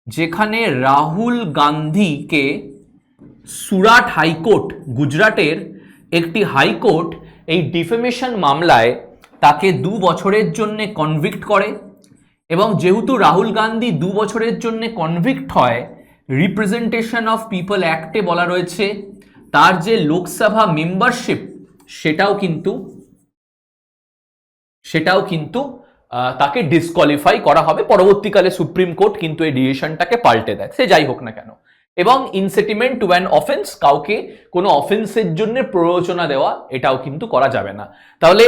যেখানে রাহুল গান্ধীকে সুরাট হাইকোর্ট, গুজরাটের একটি হাইকোর্ট এই ডিফেমেশন মামলায় তাকে 2 বছরের জন্য কনভিক্ট করে। এবং যেহেতু রাহুল গান্ধী 2 বছরের জন্য কনভিক্ট হয়, রিপ্রেজেন্টেশন অফ পিপল অ্যাক্টে বলা রয়েছে তার যে লোকসভা মেম্বারশিপ সেটাও কিন্তু তাকে ডিসকোয়ালিফাই করা হবে। পরবর্তীকালে সুপ্রিম কোর্ট কিন্তু এই ডিসিশনটাকে পাল্টে দেয়, সে যাই হোক না কেন। এবং ইনসেটিমেন্ট টু অ্যান অফেন্স, কাউকে কোনো অফেন্সের জন্য প্ররোচনা দেওয়া, এটাও কিন্তু করা যাবে না। তাহলে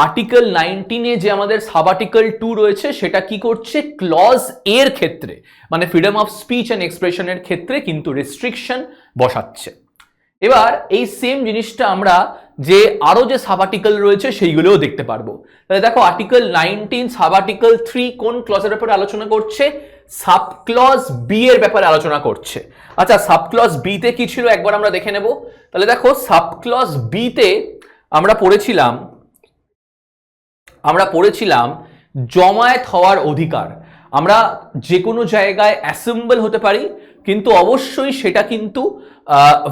আর্টিকেল 19-এ যে আমাদের সাব আর্টিকেল 2 রয়েছে সেটা কি করছে, ক্লজ এর ক্ষেত্রে মানে ফ্রিডম অফ স্পিচ অ্যান্ড এক্সপ্রেশনের ক্ষেত্রে কিন্তু রেস্ট্রিকশন বসাচ্ছে। এবার এই সেম জিনিসটা আমরা যে আরো যে সাব আর্টিকেল রয়েছে সেইগুলোও দেখতে পারবো। তাহলে দেখো, আর্টিকেল 19 সাব আর্টিকেল 3 কোন ক্লজের ব্যাপারে আলোচনা করছে? সাবক্লজ বি এর ব্যাপারে আলোচনা করছে। আচ্ছা, সাবক্লজ বি তে কি ছিল একবার আমরা দেখে নেব। তাহলে দেখো, সাবক্লজ বি তে আমরা পড়েছিলাম জমায়েত হওয়ার অধিকার। আমরা যে কোনো জায়গায় অ্যাসেম্বল হতে পারি, কিন্তু অবশ্যই সেটা কিন্তু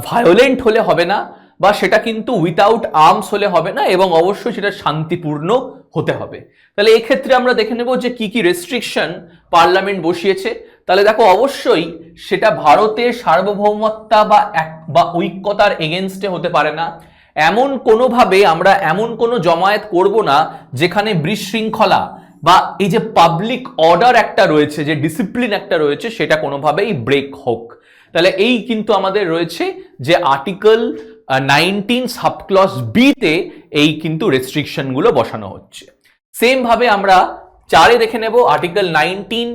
ভায়োলেন্ট হলে হবে না বা সেটা কিন্তু উইথাউট আর্মস হলে হবে না, এবং অবশ্যই সেটা শান্তিপূর্ণ হতে হবে। তাহলে এক্ষেত্রে আমরা দেখে নেব যে কি রেস্ট্রিকশন পার্লামেন্ট বসিয়েছে। তাহলে দেখো, অবশ্যই সেটা ভারতের সার্বভৌমত্তা বা ঐক্যতার এগেনস্টে হতে পারে না। এমন কোনোভাবে আমরা এমন কোনো জমায়েত করব না যেখানে বিশৃঙ্খলা বা এই যে পাবলিক অর্ডার একটা রয়েছে, যে ডিসিপ্লিন একটা রয়েছে, সেটা কোনোভাবেই ব্রেক হোক। তাহলে এই কিন্তু আমাদের রয়েছে যে আর্টিকেল 19 সাবক্লজ বি তে এই কিন্তু রেস্ট্রিকশন গুলো বসানো হচ্ছে। সেম ভাবে আমরা 4-এ দেখে নেব আর্টিকেল 19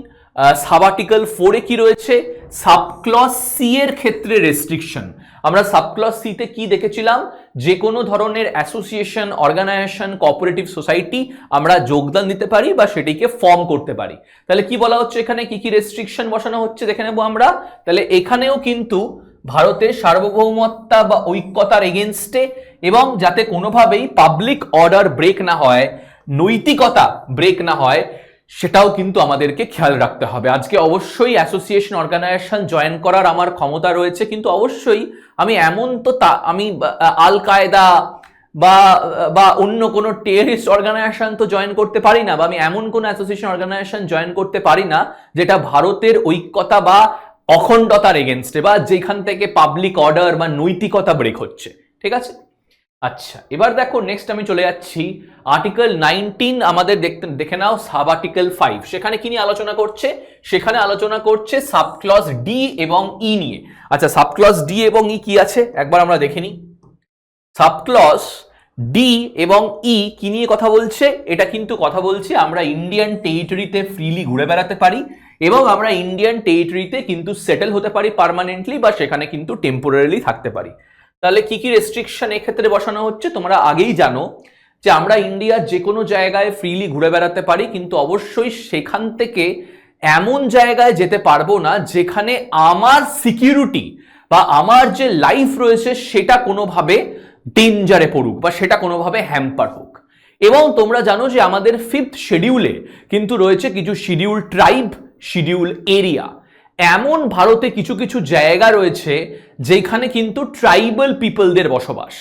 সাব আর্টিকেল 4-এ কি রয়েছে, সাবক্লজ সি এর ক্ষেত্রে রেস্ট্রিকশন। আমরা সাবক্লজ সি তে কি দেখেছিলাম, যে কোনো ধরনের অ্যাসোসিয়েশন, অর্গানাইজেশন, কোঅপারেটিভ সোসাইটি আমরা যোগদান দিতে পারি বা সেটিকে ফর্ম করতে পারি। তাহলে কি বলা হচ্ছে এখানে, কি কি রেস্ট্রিকশন বসানো হচ্ছে দেখে নেবো আমরা। তাহলে এখানেও কিন্তু ভারতের সার্বভৌমত্তা বা ঐক্যতার এগেনস্টে, এবং যাতে কোনোভাবেই পাবলিক অর্ডার ব্রেক না হয়, নৈতিকতা ব্রেক না হয়, সেটাও কিন্তু আমাদেরকে খেয়াল রাখতে হবে। আজকে অবশ্যই অ্যাসোসিয়েশন, অর্গানাইজেশন জয়েন করার আমার ক্ষমতা রয়েছে, কিন্তু অবশ্যই আমি এমন তো আমি আল কায়দা বা বা অন্য কোনো টেররিস্ট অর্গানাইজেশন তো জয়েন করতে পারি না, বা আমি এমন কোনো অ্যাসোসিয়েশন, অর্গানাইজেশন জয়েন করতে পারি না যেটা ভারতের ঐক্যতা বা অখণ্ডতার এগেনস্টে, বা যেখান থেকে পাবলিক অর্ডার বা নৈতিকতা ব্রেক হচ্ছে। ঠিক আছে, আচ্ছা এবার দেখো নেক্সট আমি চলে যাচ্ছি আর্টিকেল 19। আমাদের দেখে নাও সাব আর্টিকেল 5, সেখানে কি নিয়ে আলোচনা করছে, সেখানে আলোচনা করছে সাবক্লজ ডি এবং ই নিয়ে। আচ্ছা সাবক্লজ ডি এবং ই কি আছে একবার আমরা দেখে নিই। সাবক্লজ ডি এবং ই কি নিয়ে কথা বলছে, এটা কিন্তু কথা বলছে আমরা ইন্ডিয়ান টেরিটরিতে ফ্রিলি ঘুরে বেড়াতে পারি, এবং আমরা ইন্ডিয়ান টেরিটরিতে কিন্তু সেটেল হতে পারি পার্মানেন্টলি, বা সেখানে কিন্তু টেম্পোরারিলি থাকতে পারি। তাহলে কি কি রেস্ট্রিকশন এক্ষেত্রে বসানো হচ্ছে, তোমরা আগেই জানো যে আমরা ইন্ডিয়ার যে কোনো জায়গায় ফ্রিলি ঘুরে বেড়াতে পারি, কিন্তু অবশ্যই সেখান থেকে এমন জায়গায় যেতে পারবো না যেখানে আমার সিকিউরিটি বা আমার যে লাইফ রয়েছে সেটা কোনোভাবে ডেঞ্জারে পড়ুক বা সেটা কোনোভাবে হ্যাম্পার হোক। এবং তোমরা জানো যে আমাদের 5th শিডিউলে কিন্তু রয়েছে কিছু শিডিউল ট্রাইব, শিডিউল এরিয়া। এমন ভারতে কিছু কিছু জায়গা রয়েছে যেখানে কিন্তু ট্রাইবাল পিপলদের বসবাস,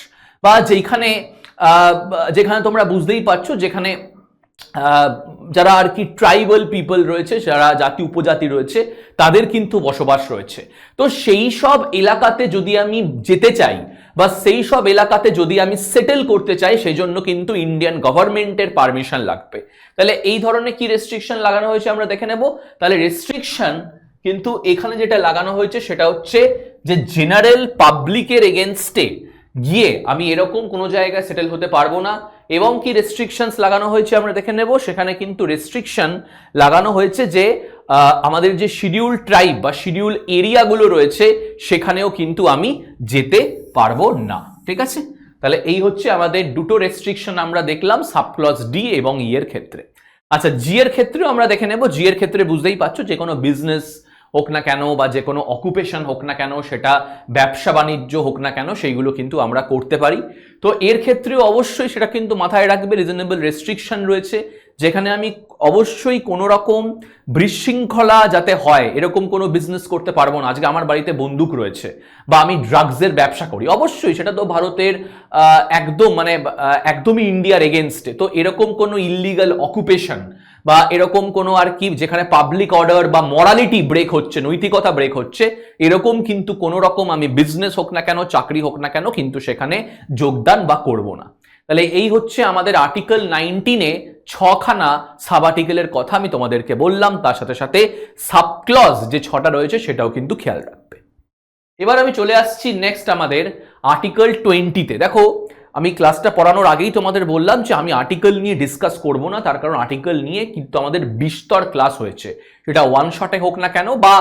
বা যেখানে যেখানে তোমরা বুঝতেই পারছো, যেখানে যারা আর কি ট্রাইবাল পিপল রয়েছে, যারা জাতি উপজাতি রয়েছে, তাদের কিন্তু বসবাস রয়েছে। তো সেই সব এলাকাতে যদি আমি যেতে চাই বা সেই সব এলাকাতে যদি আমি সেটেল করতে চাই, সেই জন্য কিন্তু ইন্ডিয়ান গভর্নমেন্টের পারমিশন লাগবে। তাহলে এই ধরনের কি রেস্ট্রিকশন লাগানো হয়েছে আমরা দেখে নেব। তাহলে রেস্ট্রিকশন কিন্তু এখানে যেটা লাগানো হয়েছে সেটা হচ্ছে যে জেনারেল পাবলিকের এগেনস্টে গিয়ে আমি এরকম কোনো জায়গায় সেটেল হতে পারবো না। এবং কি রেস্ট্রিকশনস লাগানো হয়েছে আমরা দেখে নেব। সেখানে কিন্তু রেস্ট্রিকশন লাগানো হয়েছে যে আমাদের যে শিডিউল ট্রাইব বা শিডিউল এরিয়াগুলো রয়েছে সেখানেও কিন্তু আমি যেতে পারবো না। ঠিক আছে, তাহলে এই হচ্ছে আমাদের দুটো রেস্ট্রিকশন আমরা দেখলাম সাবক্লজ ডি এবং ই এর ক্ষেত্রে। আচ্ছা জি এর ক্ষেত্রেও আমরা দেখে নেব। জি এর ক্ষেত্রে বুঝতেই পারছো, যে কোনো বিজনেস হোক না কেন বা যে কোনো অকুপেশন হোক না কেন, সেটা ব্যবসা বাণিজ্য হোক না কেন, সেইগুলো কিন্তু আমরা করতে পারি। তো এর ক্ষেত্রেও অবশ্যই সেটা কিন্তু মাথায় রাখবে, রিজনেবল রেস্ট্রিকশন রয়েছে, যেখানে আমি অবশ্যই কোনো রকম বিশৃঙ্খলা যাতে হয় এরকম কোনো বিজনেস করতে পারবো না। আজকে আমার বাড়িতে বন্দুক রয়েছে বা আমি ড্রাগসের ব্যবসা করি, অবশ্যই সেটা তো ভারতের একদমই ইন্ডিয়ার এগেনস্টে। তো এরকম কোনো ইল্লিগাল অকুপেশন বা এরকম কোনো আর কি যেখানে পাবলিক অর্ডার বা মরালিটি ব্রেক হচ্ছে, নৈতিকতা ব্রেক হচ্ছে, এরকম কিন্তু কোনো রকম আমি বিজনেস হোক না কেন, চাকরি হোক না কেন, কিন্তু সেখানে যোগদান বা করব না। তাহলে এই হচ্ছে আমাদের আর্টিকেল 19-এ 6খানা সাব আর্টিকেলের কথা আমি তোমাদেরকে বললাম। তার সাথে সাথে সাবক্লজ যে 6টা রয়েছে সেটাও কিন্তু খেয়াল রাখবে। এবার আমি চলে আসছি নেক্সট আমাদের আর্টিকেল 20-তে। দেখো আমি ক্লাসটা পড়ানোর আগেই তোমাদের বললাম যে আমি আর্টিকেল নিয়ে ডিসকাস করব না, তার কারণ আর্টিকেল নিয়ে কিন্তু আমাদের বিস্তর ক্লাস হয়েছে, সেটা ওয়ান শটে হোক না কেন বা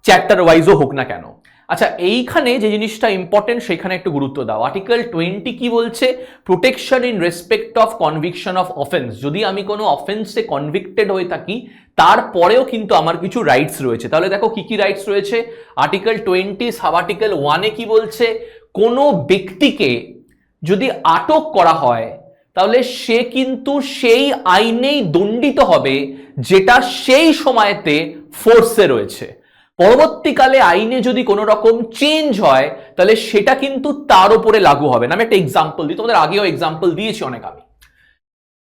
চ্যাপ্টার ওয়াইজও হোক না কেন। আচ্ছা এইখানে যে জিনিসটা ইম্পর্টেন্ট সেখানে একটু গুরুত্ব দাও। আর্টিকেল 20 কি বলছে? Protection in respect of conviction of offence. যদি আমি কোনো অফেন্সে কনভিক্টেড হয়ে থাকি তারপরেও কিন্তু আমার কিছু রাইটস রয়েছে। তাহলে দেখো কি কি রাইটস রয়েছে। আর্টিকেল 20 সাব আর্টিকেল 1-এ কি বলছে? কোনো ব্যক্তিকে যদি আটক করা হয় তাহলে সে কিন্তু সেই আইনেই দণ্ডিত হবে যেটা সেই সময়তে ফোর্সে রয়েছে। পরবর্তীকালে আইনে যদি কোনো রকম চেঞ্জ হয় তাহলে সেটা কিন্তু তার উপরে লাগু হবে না। আমি একটা এক্সাম্পল দিই, তোমাদের আগেও এক্সাম্পল দিয়েছি অনেক। আমি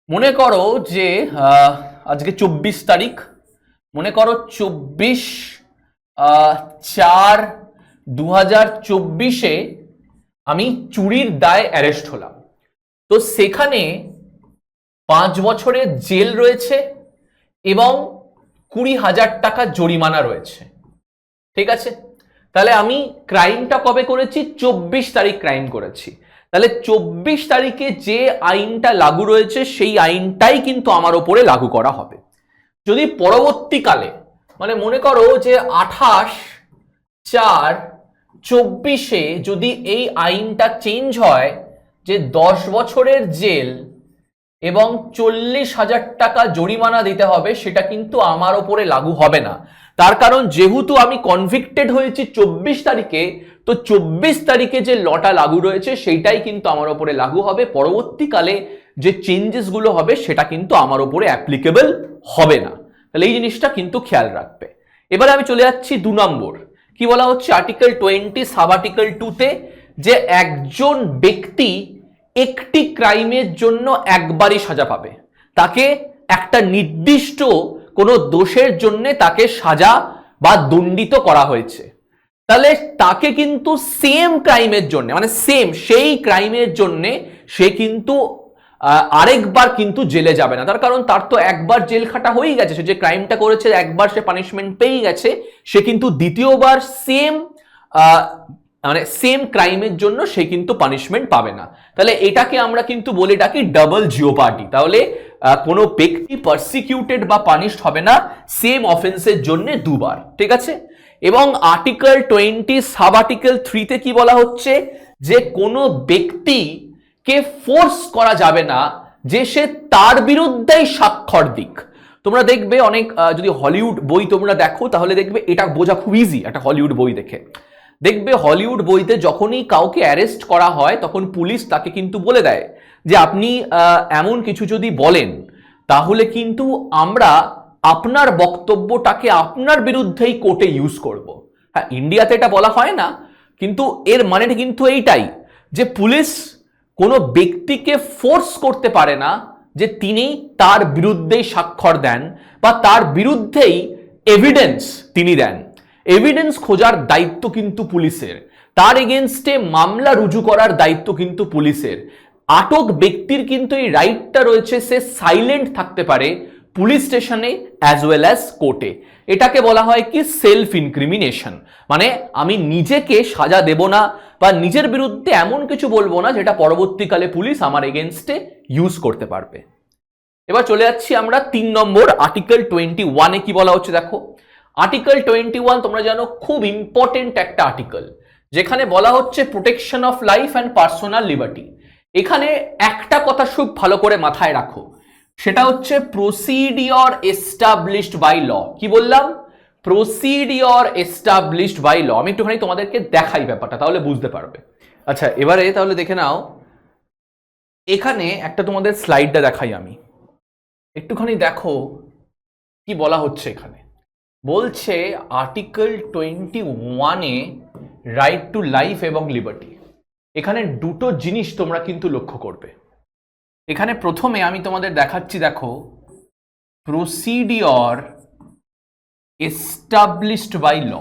মনে করো যে আজকে 24 তারিখ, মনে করো 24/4/2024-এ আমি চুরির দায়ে অ্যারেস্ট হলাম। তো সেখানে 5 বছরের জেল রয়েছে এবং 20,000 টাকা জরিমানা রয়েছে। ঠিক আছে, তাহলে আমি ক্রাইমটা কবে করেছি? 24 তারিখ ক্রাইম করেছি। তাহলে 24 তারিখে যে আইনটা লাগু রয়েছে সেই আইনটাই কিন্তু আমার ওপরে লাগু করা হবে। যদি পরবর্তীকালে মানে মনে করো যে 28/4 24-এ যদি এই আইনটা চেঞ্জ হয় যে 10 বছরের জেল এবং 40,000 টাকা জরিমানা দিতে হবে, সেটা কিন্তু আমার ওপরে লাগু হবে না। তার কারণ যেহেতু আমি কনভিক্টেড হয়েছি 24 তারিখে, তো 24 তারিখে যে লটা লাগু রয়েছে সেইটাই কিন্তু আমার ওপরে লাগু হবে। পরবর্তীকালে যে চেঞ্জেসগুলো হবে সেটা কিন্তু আমার ওপরে অ্যাপ্লিকেবল হবে না। তাহলে এই জিনিসটা কিন্তু খেয়াল রাখবে। এবারে আমি চলে যাচ্ছি 2 নম্বর। কি বলা হচ্ছে আর্টিকেল 20 সাব আর্টিকেল 2-তে, যে একজন ব্যক্তি একটি ক্রাইমের জন্য একবারই সাজা পাবে, তাকে একটা নির্দিষ্ট কোনো দোষের জন্য তাকে সাজা বা দণ্ডিত করা হয়েছে, তাহলে তাকে কিন্তু সেম ক্রাইমের জন্য, মানে সেম সেই ক্রাইমের জন্য সে কিন্তু আরেকবার কিন্তু জেলে যাবে না। তার কারণ তার তো একবার জেল খাটা হয়েই গেছে, সে যে ক্রাইমটা করেছে একবার সে পানিশমেন্ট পেয়ে গেছে, সে কিন্তু দ্বিতীয়বার মানে সেম ক্রাইমের জন্য সে কিন্তু পানিশমেন্ট পাবে না। তাহলে এটাকে আমরা কিন্তু বলে ডাকি ডাবল জিওপার্ডি। তাহলে কোনো ব্যক্তি পারসিকিউটেড বা পানিশড হবে না সেম অফেন্সের জন্য দুবার, ঠিক আছে। এবং আর্টিকেল 20 সাব আর্টিকেল 3-তে কি বলা হচ্ছে, যে কোনো ব্যক্তিকে ফোর্স করা যাবে না যে সে তার বিরুদ্ধেই স্বাক্ষর দিক। তোমরা দেখবে অনেক, যদি হলিউড বই তোমরা দেখো তাহলে দেখবে এটা বোঝা খুব ইজি একটা হলিউড বই দেখে। দেখবে হলিউড বইতে যখনই কাউকে অ্যারেস্ট করা হয় তখন পুলিশ তাকে কিন্তু বলে দেয় যে আপনি এমন কিছু যদি বলেন তাহলে কিন্তু আমরা আপনার বক্তব্যটাকে আপনার বিরুদ্ধেই কোর্টে ইউজ করব। হ্যাঁ, ইন্ডিয়াতে এটা বলা হয় না, কিন্তু এর মানেটা কিন্তু এইটাই যে পুলিশ কোনো ব্যক্তিকে ফোর্স করতে পারে না যে তিনি তার বিরুদ্ধেই স্বাক্ষর দেন বা তার বিরুদ্ধেই এভিডেন্স তিনি দেন। এভিডেন্স খোঁজার দায়িত্ব কিন্তু পুলিশের, তার এগেনস্টে মামলা রুজু করার দায়িত্ব কিন্তু পুলিশের। আটক ব্যক্তির কিন্তু এই রাইটটা রয়েছে, সে সাইলেন্ট থাকতে পারে পুলিশ স্টেশনে অ্যাজ ওয়েল অ্যাজ কোর্টে। এটাকে বলা হয় কি সেলফ ইনক্রিমিনেশন, মানে আমি নিজেকে সাজা দেব না বা নিজের বিরুদ্ধে এমন কিছু বলবো না যেটা পরবর্তীকালে পুলিশ আমার এগেনস্টে ইউজ করতে পারবে। এবার চলে যাচ্ছি আমরা 3 নম্বর আর্টিকেল 21-এ কি বলা হচ্ছে দেখো। আর্টিকেল 21 তোমরা জানো খুব ইম্পর্টেন্ট একটা আর্টিকেল, যেখানে বলা হচ্ছে protection of life and personal liberty. এখানে একটা কথা খুব ভালো করে মাথায় রাখো, সেটা হচ্ছে প্রসিডিওর এস্টাবলিশড বাই ল। কি বললাম? Procedure established by law. আমি একটুখানি তোমাদেরকে দেখাই ব্যাপারটা, তাহলে বুঝতে পারবে। আচ্ছা, এবারে তাহলে দেখে নাও, এখানে একটা তোমাদের স্লাইডটা দেখাই আমি, একটুখানি দেখো কি বলা হচ্ছে। এখানে বলছে আর্টিকেল 21-এ রাইট টু লাইফ এবং লিবার্টি। এখানে দুটো জিনিস তোমরা কিন্তু লক্ষ্য করবে। এখানে প্রথমে আমি তোমাদের দেখাচ্ছি, দেখো procedure established by law.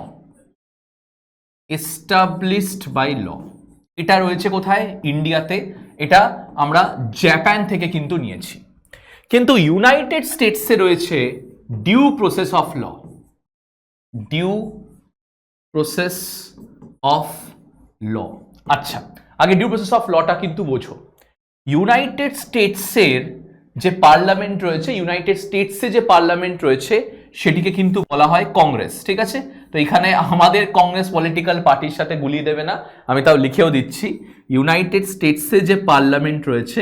Established by law এটা রয়েছে কোথায়? ইন্ডিয়াতে। এটা আমরা জাপান থেকে কিন্তু নিয়েছি। কিন্তু ইউনাইটেড স্টেটসে রয়েছে due process of law. Due process of law. আচ্ছা, আগে ডিউ প্রসেস অফ লটা কিন্তু বোঝো। ইউনাইটেড স্টেটসের যে পার্লামেন্ট রয়েছে, ইউনাইটেড স্টেটসে যে পার্লামেন্ট রয়েছে সেটিকে কিন্তু বলা হয় কংগ্রেস, ঠিক আছে। তো এখানে আমাদের কংগ্রেস পলিটিক্যাল পার্টির সাথে গুলিয়ে দেবে না, আমি তাও লিখেও দিচ্ছি। ইউনাইটেড স্টেটসে যে পার্লামেন্ট রয়েছে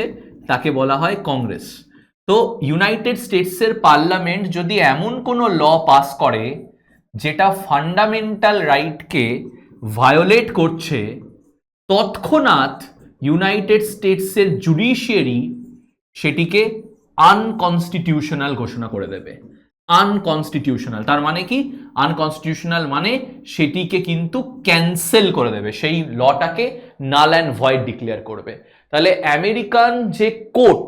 তাকে বলা হয় কংগ্রেস। তো ইউনাইটেড স্টেটসের পার্লামেন্ট যদি এমন কোনো ল পাস করে যেটা ফান্ডামেন্টাল রাইটকে ভায়োলেট করছে, তৎক্ষণাৎ ইউনাইটেড স্টেটসের জুডিশিয়ারি সেটিকে আনকনস্টিটিউশনাল ঘোষণা করে দেবে। আনকনস্টিটিউশনাল তার মানে কি? আনকনস্টিটিউশনাল মানে সেটিকে কিন্তু ক্যান্সেল করে দেবে, সেই লটাকে নাল অ্যান্ড ভয়েড ডিক্লেয়ার করবে। তাহলে আমেরিকান যে কোর্ট,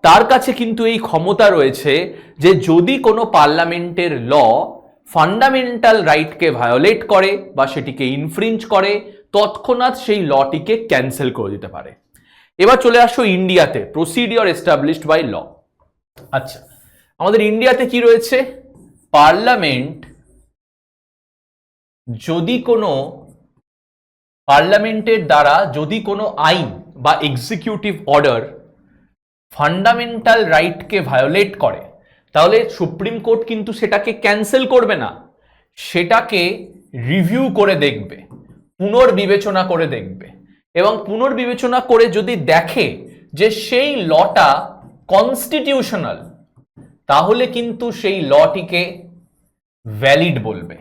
তার কাছে কিন্তু এই ক্ষমতা রয়েছে যে যদি কোনো পার্লামেন্টের ল ফান্ডামেন্টাল রাইটকে ভায়োলেট করে বা সেটিকে ইনফ্রিঞ্জ করে, তৎক্ষণাৎ সেই লটিকে ক্যান্সেল করে দিতে পারে। এবার চলে আসো ইন্ডিয়াতে, প্রসিডিওর এস্টাবলিশড বাই ল। আচ্ছা, আমাদের ইন্ডিয়াতে কি রয়েছে? পার্লামেন্ট যদি কোনো পার্লামেন্টের দ্বারা যদি কোনো আইন বা এক্সিকিউটিভ অর্ডার ফান্ডামেন্টাল রাইটকে ভায়োলেট করে, তাহলে সুপ্রিম কোর্ট কিন্তু সেটাকে ক্যান্সেল করবে না, সেটাকে রিভিউ করে দেখবে। পুনর্বিবেচনা করে দেখবে এবং পুনর্বিবেচনা করে যদি দেখে যে সেই লটা কনস্টিটিউশনাল, তাহলে কিন্তু সেই লটিকে ভ্যালিড বলবে।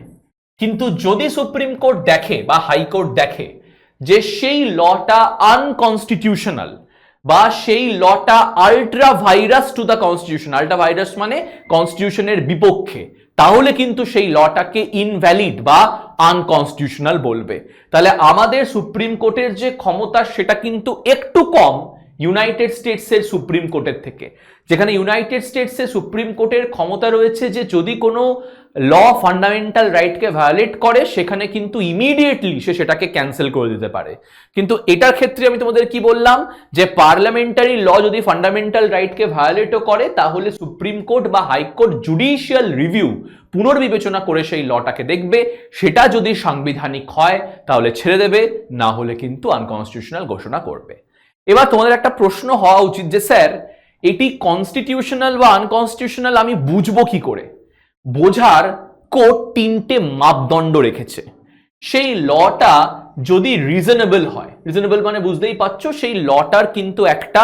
কিন্তু যদি সুপ্রিম কোর্ট দেখে বা হাইকোর্ট দেখে যে সেই লটা আনকনস্টিটিউশনাল বা সেই লটা ultra virus to the constitution, ultra virus মানে কনস্টিটিউশনের বিপক্ষে, তাহলে কিন্তু সেই লটাকে ইনভ্যালিড বা আনকনস্টিটিউশনাল বলবে। তাহলে আমাদের সুপ্রিম কোর্টের যে ক্ষমতা সেটা কিন্তু একটু কম ইউনাইটেড স্টেটসের সুপ্রিম কোর্টের থেকে, যেখানে ইউনাইটেড স্টেটসের সুপ্রিম কোর্টের ক্ষমতা রয়েছে যে যদি কোনো ল ফান্ডামেন্টাল রাইটকে ভায়োলেট করে সেখানে কিন্তু ইমিডিয়েটলি সে সেটাকে ক্যান্সেল করে দিতে পারে। কিন্তু এটার ক্ষেত্রে আমি তোমাদের কি বললাম যে পার্লামেন্টারি ল যদি ফান্ডামেন্টাল রাইটকে ভায়োলেটও করে তাহলে সুপ্রিম কোর্ট বা হাইকোর্ট জুডিশিয়াল রিভিউ পুনর্বিবেচনা করে সেই লটাকে দেখবে, সেটা যদি সাংবিধানিক হয় তাহলে ছেড়ে দেবে, না হলে কিন্তু আনকনস্টিটিউশনাল ঘোষণা করবে। এবার তোমাদের একটা প্রশ্ন হওয়া উচিত যে স্যার এটি কনস্টিটিউশনাল বা আনকনস্টিটিউশনাল আমি বুঝবো কি করে? বোঝার কোর্ট তিনটে মাপদণ্ড রেখেছে। সেই লটা যদি রিজনেবল হয়, রিজনেবল মানে বুঝতেই পারছো সেই লটার কিন্তু একটা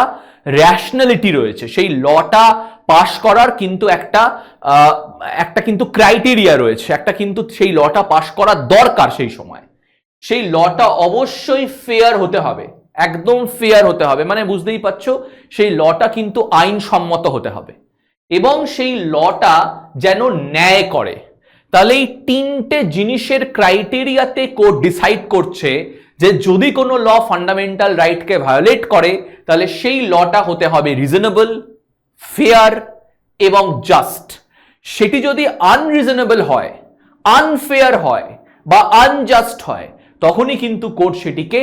র্যাশনালিটি রয়েছে, সেই লটা পাস করার কিন্তু একটা কিন্তু ক্রাইটেরিয়া রয়েছে, একটা কিন্তু সেই লটা পাস করা দরকার সেই সময়। সেই লটা অবশ্যই ফেয়ার হতে হবে, একদম ফেয়ার হতে হবে, মানে বুঝতেই পারছো সেই লটা কিন্তু আইনসম্মত হতে হবে এবং সেই লটা যেন ন্যায় করে। তাহলে এই তিনটে জিনিসের ক্রাইটেরিয়াতে কোর্ট ডিসাইড করছে যে যদি কোনো ল ফান্ডামেন্টাল রাইটকে ভায়োলেট করে তাহলে সেই লটা হতে হবে রিজনেবল, ফেয়ার এবং জাস্ট। সেটি যদি আনরিজনেবল হয়, আনফেয়ার হয় বা আনজাস্ট হয় তখনই কিন্তু কোর্ট সেটিকে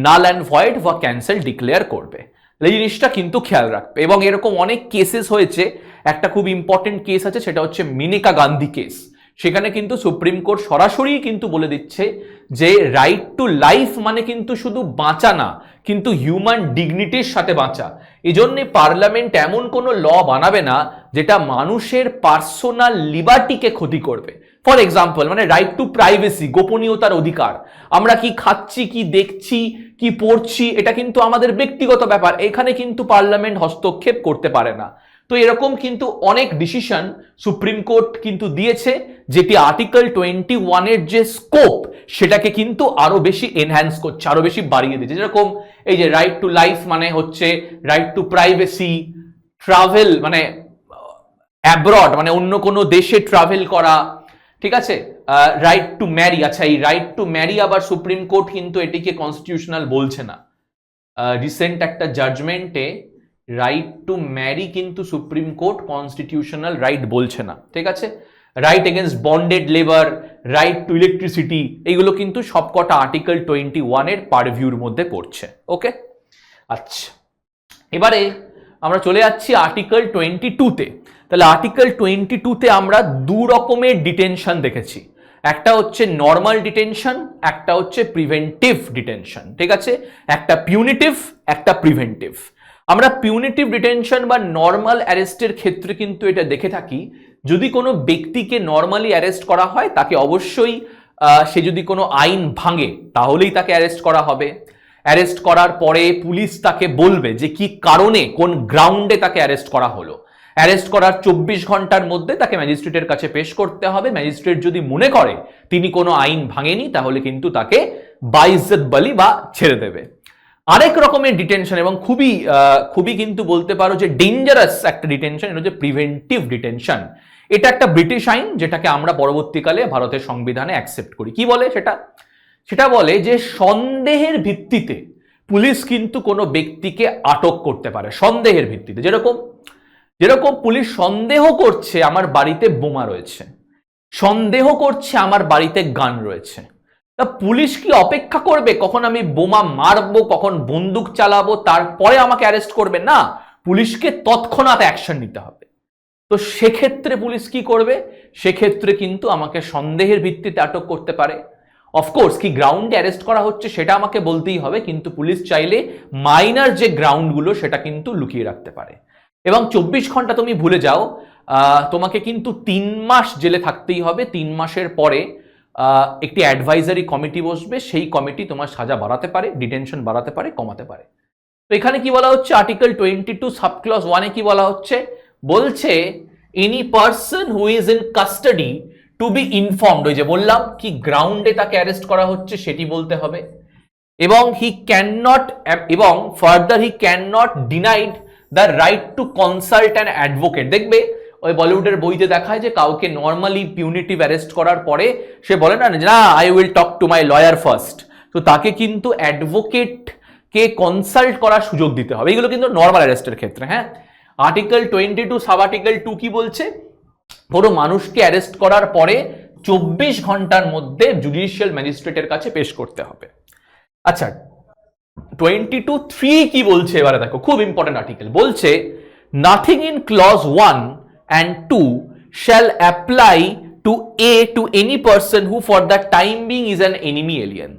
নাল অ্যান্ড ভয়েড বা ক্যান্সেল ডিক্লেয়ার করবে। এই জিনিসটা কিন্তু খেয়াল রাখবে। এবং এরকম অনেক কেসেস হয়েছে, একটা খুব ইম্পর্টেন্ট কেস আছে সেটা হচ্ছে মেনকা গান্ধী কেস। সেখানে কিন্তু সুপ্রিম কোর্ট সরাসরি কিন্তু বলে দিচ্ছে যে রাইট টু লাইফ মানে কিন্তু শুধু বাঁচা না, কিন্তু হিউম্যান ডিগনিটির সাথে বাঁচা। এজন্য পার্লামেন্ট এমন কোনো ল বানাবে না যেটা মানুষের পার্সোনাল লিবার্টিকে ক্ষতি করবে। ফর এক্সাম্পল মানে রাইট টু প্রাইভেসি, গোপনীয়তার অধিকার, আমরা কি খাচ্ছি, কি দেখছি, কি পড়ছি, এটা কিন্তু আমাদের ব্যক্তিগত ব্যাপার, এখানে কিন্তু পার্লামেন্ট হস্তক্ষেপ করতে পারে না। তো এরকম কিন্তু অনেক ডিসিশন সুপ্রিম কোর্ট কিন্তু দিয়েছে যেটি আর্টিকেল 21 এর যে স্কোপ সেটাকে কিন্তু আরো বেশি এনহ্যান্স করছে, আরো বেশি বাড়িয়ে দিচ্ছে। যেরকম এই যে রাইট টু লাইফ মানে হচ্ছে রাইট টু প্রাইভেসি, ট্রাভেল মানে অ্যাব্রড মানে অন্য কোনো দেশে ট্রাভেল করা, ঠিক আছে, রাইট টু ম্যারি। আচ্ছা এই রাইট টু ম্যারি আবার সুপ্রিম কোর্ট কিন্তু এটিকে কনস্টিটিউশনাল বলছে না। রিসেন্ট একটা জাজমেন্টে রাইট টু ম্যারি কিন্তু সুপ্রিম কোর্ট কনস্টিটিউশনাল রাইট বলছে না, ঠিক আছে। Right against bonded labour, right two electricity, এইগুলো কিন্তু সবকটা আর্টিকেল 21 এর পারভিউর মধ্যে পড়ছে। ওকে, আচ্ছা এবারে আমরা চলে যাচ্ছি আর্টিকেল 22-তে। তাহলে আর্টিকেল 22-তে আমরা দু রকমের ডিটেনশন দেখেছি, একটা হচ্ছে নর্মাল ডিটেনশন, একটা হচ্ছে প্রিভেন্টিভ ডিটেনশন, ঠিক আছে, একটা পিউনিটিভ, একটা প্রিভেন্টিভ। আমরা পিউনিটিভ ডিটেনশন বা নর্মাল অ্যারেস্টের ক্ষেত্রে কিন্তু এটা দেখে থাকি, যদি কোনো ব্যক্তিকে নর্মালি অ্যারেস্ট করা হয় তাকে অবশ্যই সে যদি কোনো আইন ভাঙে তাহলেই তাকে অ্যারেস্ট করা হবে। অ্যারেস্ট করার পরে পুলিশ তাকে বলবে যে কি কারণে, কোন গ্রাউন্ডে তাকে অ্যারেস্ট করা হলো। অ্যারেস্ট করার 24 ঘন্টার মধ্যে তাকে ম্যাজিস্ট্রেটের কাছে পেশ করতে হবে। ম্যাজিস্ট্রেট যদি মনে করে তিনি কোনো আইন ভাঙেনি তাহলে কিন্তু তাকে বাইজ্জত বলি বা ছেড়ে দেবে। আরেক রকমের ডিটেনশন এবং খুবই কিন্তু বলতে পারো যে ডেঞ্জারাস একটা ডিটেনশন, এটা হচ্ছে প্রিভেন্টিভ ডিটেনশন। এটা একটা ব্রিটিশ আইন যেটাকে আমরা পরবর্তীকালে ভারতের সংবিধানে অ্যাকসেপ্ট করি। কি বলে সেটা বলে যে সন্দেহের ভিত্তিতে পুলিশ কিন্তু কোনো ব্যক্তিকে আটক করতে পারে, সন্দেহের ভিত্তিতে। যেরকম পুলিশ সন্দেহ করছে আমার বাড়িতে বোমা রয়েছে, সন্দেহ করছে আমার বাড়িতে গান রয়েছে, তা পুলিশ কি অপেক্ষা করবে কখন আমি বোমা মারবো, কখন বন্দুক চালাবো তারপরে আমাকে অ্যারেস্ট করবে? না, পুলিশকে তৎক্ষণাৎ অ্যাকশন নিতে হবে। তো সেক্ষেত্রে পুলিশ কি করবে? সেক্ষেত্রে কিন্তু আমাকে সন্দেহের ভিত্তিতে আটক করতে পারে। অফকোর্স কি গ্রাউন্ডে অ্যারেস্ট করা হচ্ছে সেটা আমাকে বলতেই হবে, কিন্তু পুলিশ চাইলে মাইনার যে গ্রাউন্ডগুলো সেটা কিন্তু লুকিয়ে রাখতে পারে। এবং 24 ঘন্টা তুমি ভুলে যাও, তোমাকে কিন্তু 3 মাস জেলে থাকতেই হবে। 3 মাসের পরে একটি অ্যাডভাইজারি কমিটি বসবে, সেই কমিটি তোমার সাজা বাড়াতে পারে, ডিটেনশন বাড়াতে পারে, কমাতে পারে। তো এখানে কি বলা হচ্ছে, আর্টিকেল 22 সাব ক্লজ 1 কি বলা হচ্ছে, বলছে any person who is in custody to be informed, ওই যে বললাম কি গ্রাউন্ডে তাকে অ্যারেস্ট করা হচ্ছে সেটি বলতে হবে, এবং হি ক্যান নট, এবং further he can not denied the right to consult an advocate. দেখবে ওই বলিউডের বইতে দেখায় যে কাউকে নর্মালি পিউনিটিভ অ্যারেস্ট করার পরে সে বলে না যে না I will talk to my lawyer first, তো তাকে কিন্তু অ্যাডভোকেটকে কনসাল্ট করার সুযোগ দিতে হবে। এগুলো কিন্তু নর্মাল অ্যারেস্টের ক্ষেত্রে। হ্যাঁ, আর্টিকেল 22 সাব আর্টিকেল 2 কি বলছে, কোনো মানুষকে অ্যারেস্ট করার পরে 24 ঘন্টার মধ্যে জুডিশিয়াল ম্যাজিস্ট্রেটের কাছে পেশ করতে হবে। আচ্ছা, 22(3) কি বলছে এবারে দেখো, খুব ইম্পর্টেন্ট আর্টিকেল, বলছে nothing in clause 1 and 2 shall apply to any person who for the time being is an enemy alien।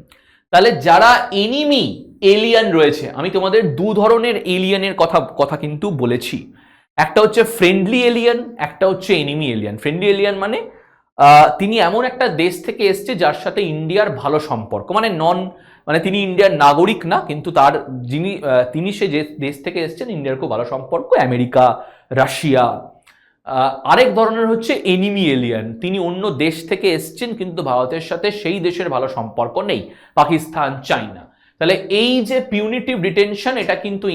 তাহলে যারা এনিমি এলিয়ান রয়েছে, আমি তোমাদের দু ধরনের এলিয়ানের কথা কিন্তু বলেছি, একটা হচ্ছে ফ্রেন্ডলি এলিয়ান, একটা হচ্ছে এনিমি এলিয়ান। ফ্রেন্ডলি এলিয়ান মানে তিনি এমন একটা দেশ থেকে এসছে যার সাথে ইন্ডিয়ার ভালো সম্পর্ক, মানে তিনি ইন্ডিয়ার নাগরিক না, কিন্তু তিনি সে যে দেশ থেকে এসছেন ইন্ডিয়ার খুব ভালো সম্পর্ক, আমেরিকা, রাশিয়া। আরেক ধরনের হচ্ছে এনিমি এলিয়ান, তিনি অন্য দেশ থেকে এসছেন কিন্তু ভারতের সাথে সেই দেশের ভালো সম্পর্ক নেই, পাকিস্তান, চায়না। তাহলে এই যে পিউনিটিভ ডিটেনশন, এটা কিন্তু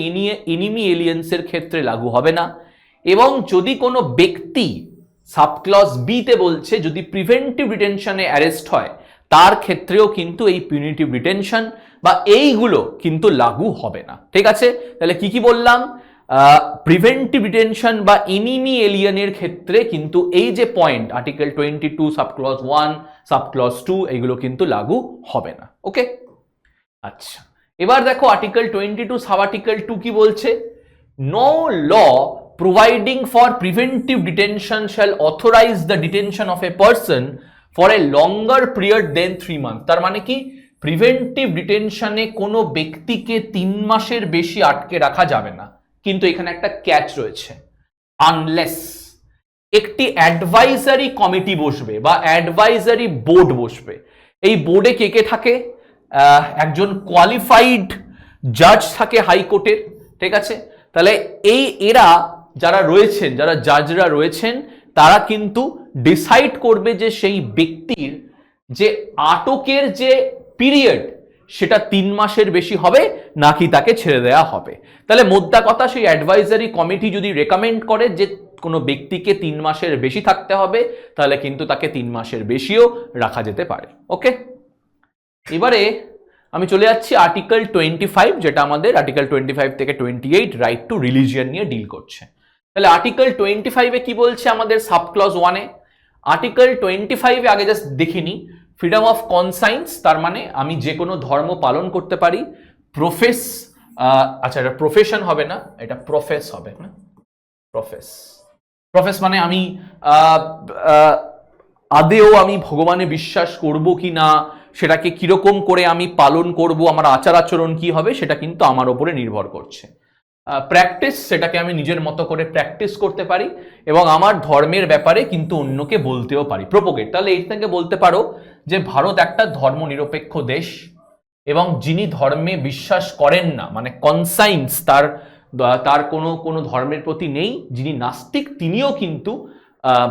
এনিমি এলিয়েন্সের ক্ষেত্রে লাগু হবে না। এবং যদি কোনো ব্যক্তি, সাবক্লজ বিতে বলছে যদি প্রিভেন্টিভ ডিটেনশনে অ্যারেস্ট হয়, তার ক্ষেত্রেও কিন্তু এই পিউনিটিভ ডিটেনশন বা এইগুলো কিন্তু লাগু হবে না। ঠিক আছে, তাহলে কি বললাম, প্রিভেন্টিভ ডিটেনশন বা এনিমি এলিয়ানের ক্ষেত্রে কিন্তু এই যে পয়েন্ট আর্টিকেল 22 সাবক্লজ 1 সাবক্লজ 2 এগুলো কিন্তু লাগু হবে না। ওকে, আচ্ছা, এবার দেখো আর্টিকেল 22 সাব আর্টিকেল 2 কি বলছে, no law providing for preventive detention shall authorize the detention of a person for a longer period than 3 months। তার মানে কি, প্রিভেন্টিভ ডিটেনশনে কোনো ব্যক্তিকে 3 মাসের বেশি আটকে রাখা যাবে না, কিন্তু এখানে একটা ক্যাচ রয়েছে, আনলেস একটি অ্যাডভাইজারি কমিটি বসবে বা অ্যাডভাইজারি বোর্ড বসবে। এই বোর্ডে কে কে থাকে, একজন কোয়ালিফাইড জাজ থাকে হাইকোর্টের। ঠিক আছে, তাহলে এরা যারা রয়েছেন, যারা জাজরা রয়েছেন, তারা কিন্তু ডিসাইড করবে যে সেই ব্যক্তির যে আটকের যে পিরিয়ড সেটা 3 মাসের বেশি হবে নাকি তাকে ছেড়ে দেওয়া হবে। তাহলে মোদ্দা কথা, সেই অ্যাডভাইজারি কমিটি যদি রেকমেন্ড করে যে কোনো ব্যক্তিকে 3 মাসের বেশি থাকতে হবে, তাহলে কিন্তু তাকে 3 মাসের বেশিও রাখা যেতে পারে। ওকে, এবারে আমি চলে যাচ্ছি আর্টিকেল 25, যেটা আমাদের আর্টিকেল 25 থেকে 28 রাইট টু রিলিজিয়ন নিয়ে ডিল করছে। তাহলে আর্টিকেল 25 কি বলছে আমাদের সাবক্লজ 1 এ, আর্টিকেল 25 আগে জাস্ট দেখিনি, ফ্রিডম অফ কনসাইন্স, তার মানে আমি যে কোনো ধর্ম পালন করতে পারি, আচ্ছা এটা প্রফেশন হবে না, এটা প্রফেস হবে না, প্রফেস মানে আমি আদেও আমি ভগবানে বিশ্বাস করব কি না, সেটাকে কিরকম করে আমি পালন করব, আমার আচার আচরণ কি হবে, সেটা কিন্তু আমার উপরে নির্ভর করছে। প্র্যাকটিস, সেটাকে আমি নিজের মতো করে প্র্যাকটিস করতে পারি এবং আমার ধর্মের ব্যাপারে কিন্তু অন্যকে বলতেও পারি, প্রোপোগেট। তাহলে এই থেকে বলতে পারো যে ভারত একটা ধর্মনিরপেক্ষ দেশ, এবং যিনি ধর্মে বিশ্বাস করেন না, মানে কনসাইন্স তার কোনো ধর্মের প্রতি নেই, যিনি নাস্তিক তিনিও কিন্তু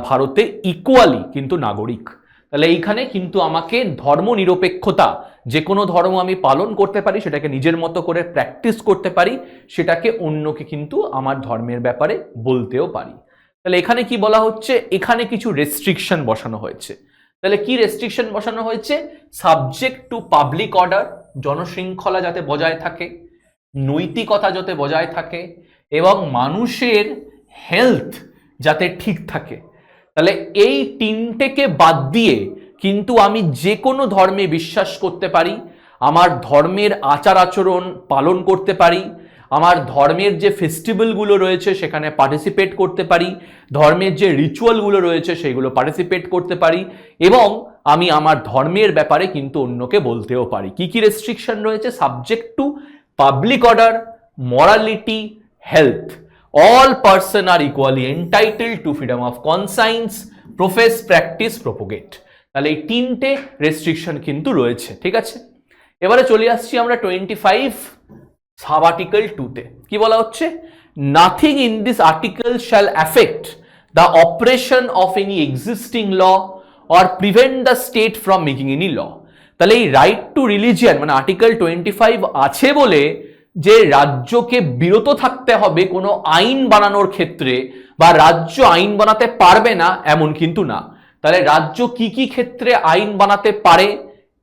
ভারতে ইকুয়ালি কিন্তু নাগরিক। তাহলে এইখানে কিন্তু আমাকে ধর্মনিরপেক্ষতা, যে কোনো ধর্ম আমি পালন করতে পারি, সেটাকে নিজের মতো করে প্র্যাকটিস করতে পারি, সেটাকে অন্যকে কিন্তু আমার ধর্মের ব্যাপারে বলতেও পারি। তাহলে এখানে কি বলা হচ্ছে, এখানে কিছু রেস্ট্রিকশন বসানো হয়েছে। তাহলে কি রেস্ট্রিকশন বসানো হয়েছে, সাবজেক্ট টু পাবলিক অর্ডার, জনশৃঙ্খলা যাতে বজায় থাকে, নৈতিকতা যাতে বজায় থাকে, এবং মানুষের হেলথ যাতে ঠিক থাকে। তাহলে এই তিনটেকে বাদ দিয়ে কিন্তু আমি যে কোনো ধর্মে বিশ্বাস করতে পারি, আমার ধর্মের আচার আচরণ পালন করতে পারি, আমার ধর্মের যে ফেস্টিভ্যালগুলো রয়েছে সেখানে পার্টিসিপেট করতে পারি, ধর্মের যে রিচুয়ালগুলো রয়েছে সেগুলো পার্টিসিপেট করতে পারি, এবং আমি আমার ধর্মের ব্যাপারে কিন্তু অন্যকে বলতেও পারি। কি কি রেস্ট্রিকশন রয়েছে, subject to public order, morality, health. All person are equally entitled to freedom of conscience, profess, practice, propagate। তাহলে এই তিনটে রেস্ট্রিকশন কিন্তু রয়েছে, ঠিক আছে। এবারে চলে আসছি আমরা 25 সাব আর্টিকেল 2-তে। কি বলা হচ্ছে? Nothing in this article shall affect the operation of any existing law or prevent the state from making any law. তাহলে এই রাইট টু রিলিজিয়ান মানে আর্টিকেল 25 আছে বলে যে রাজ্যকে বিরত থাকতে হবে কোনো আইন বানানোর ক্ষেত্রে বা রাজ্য আইন বানাতে পারবে না এমন কিন্তু না। তাহলে রাজ্য কি কি ক্ষেত্রে আইন বানাতে পারে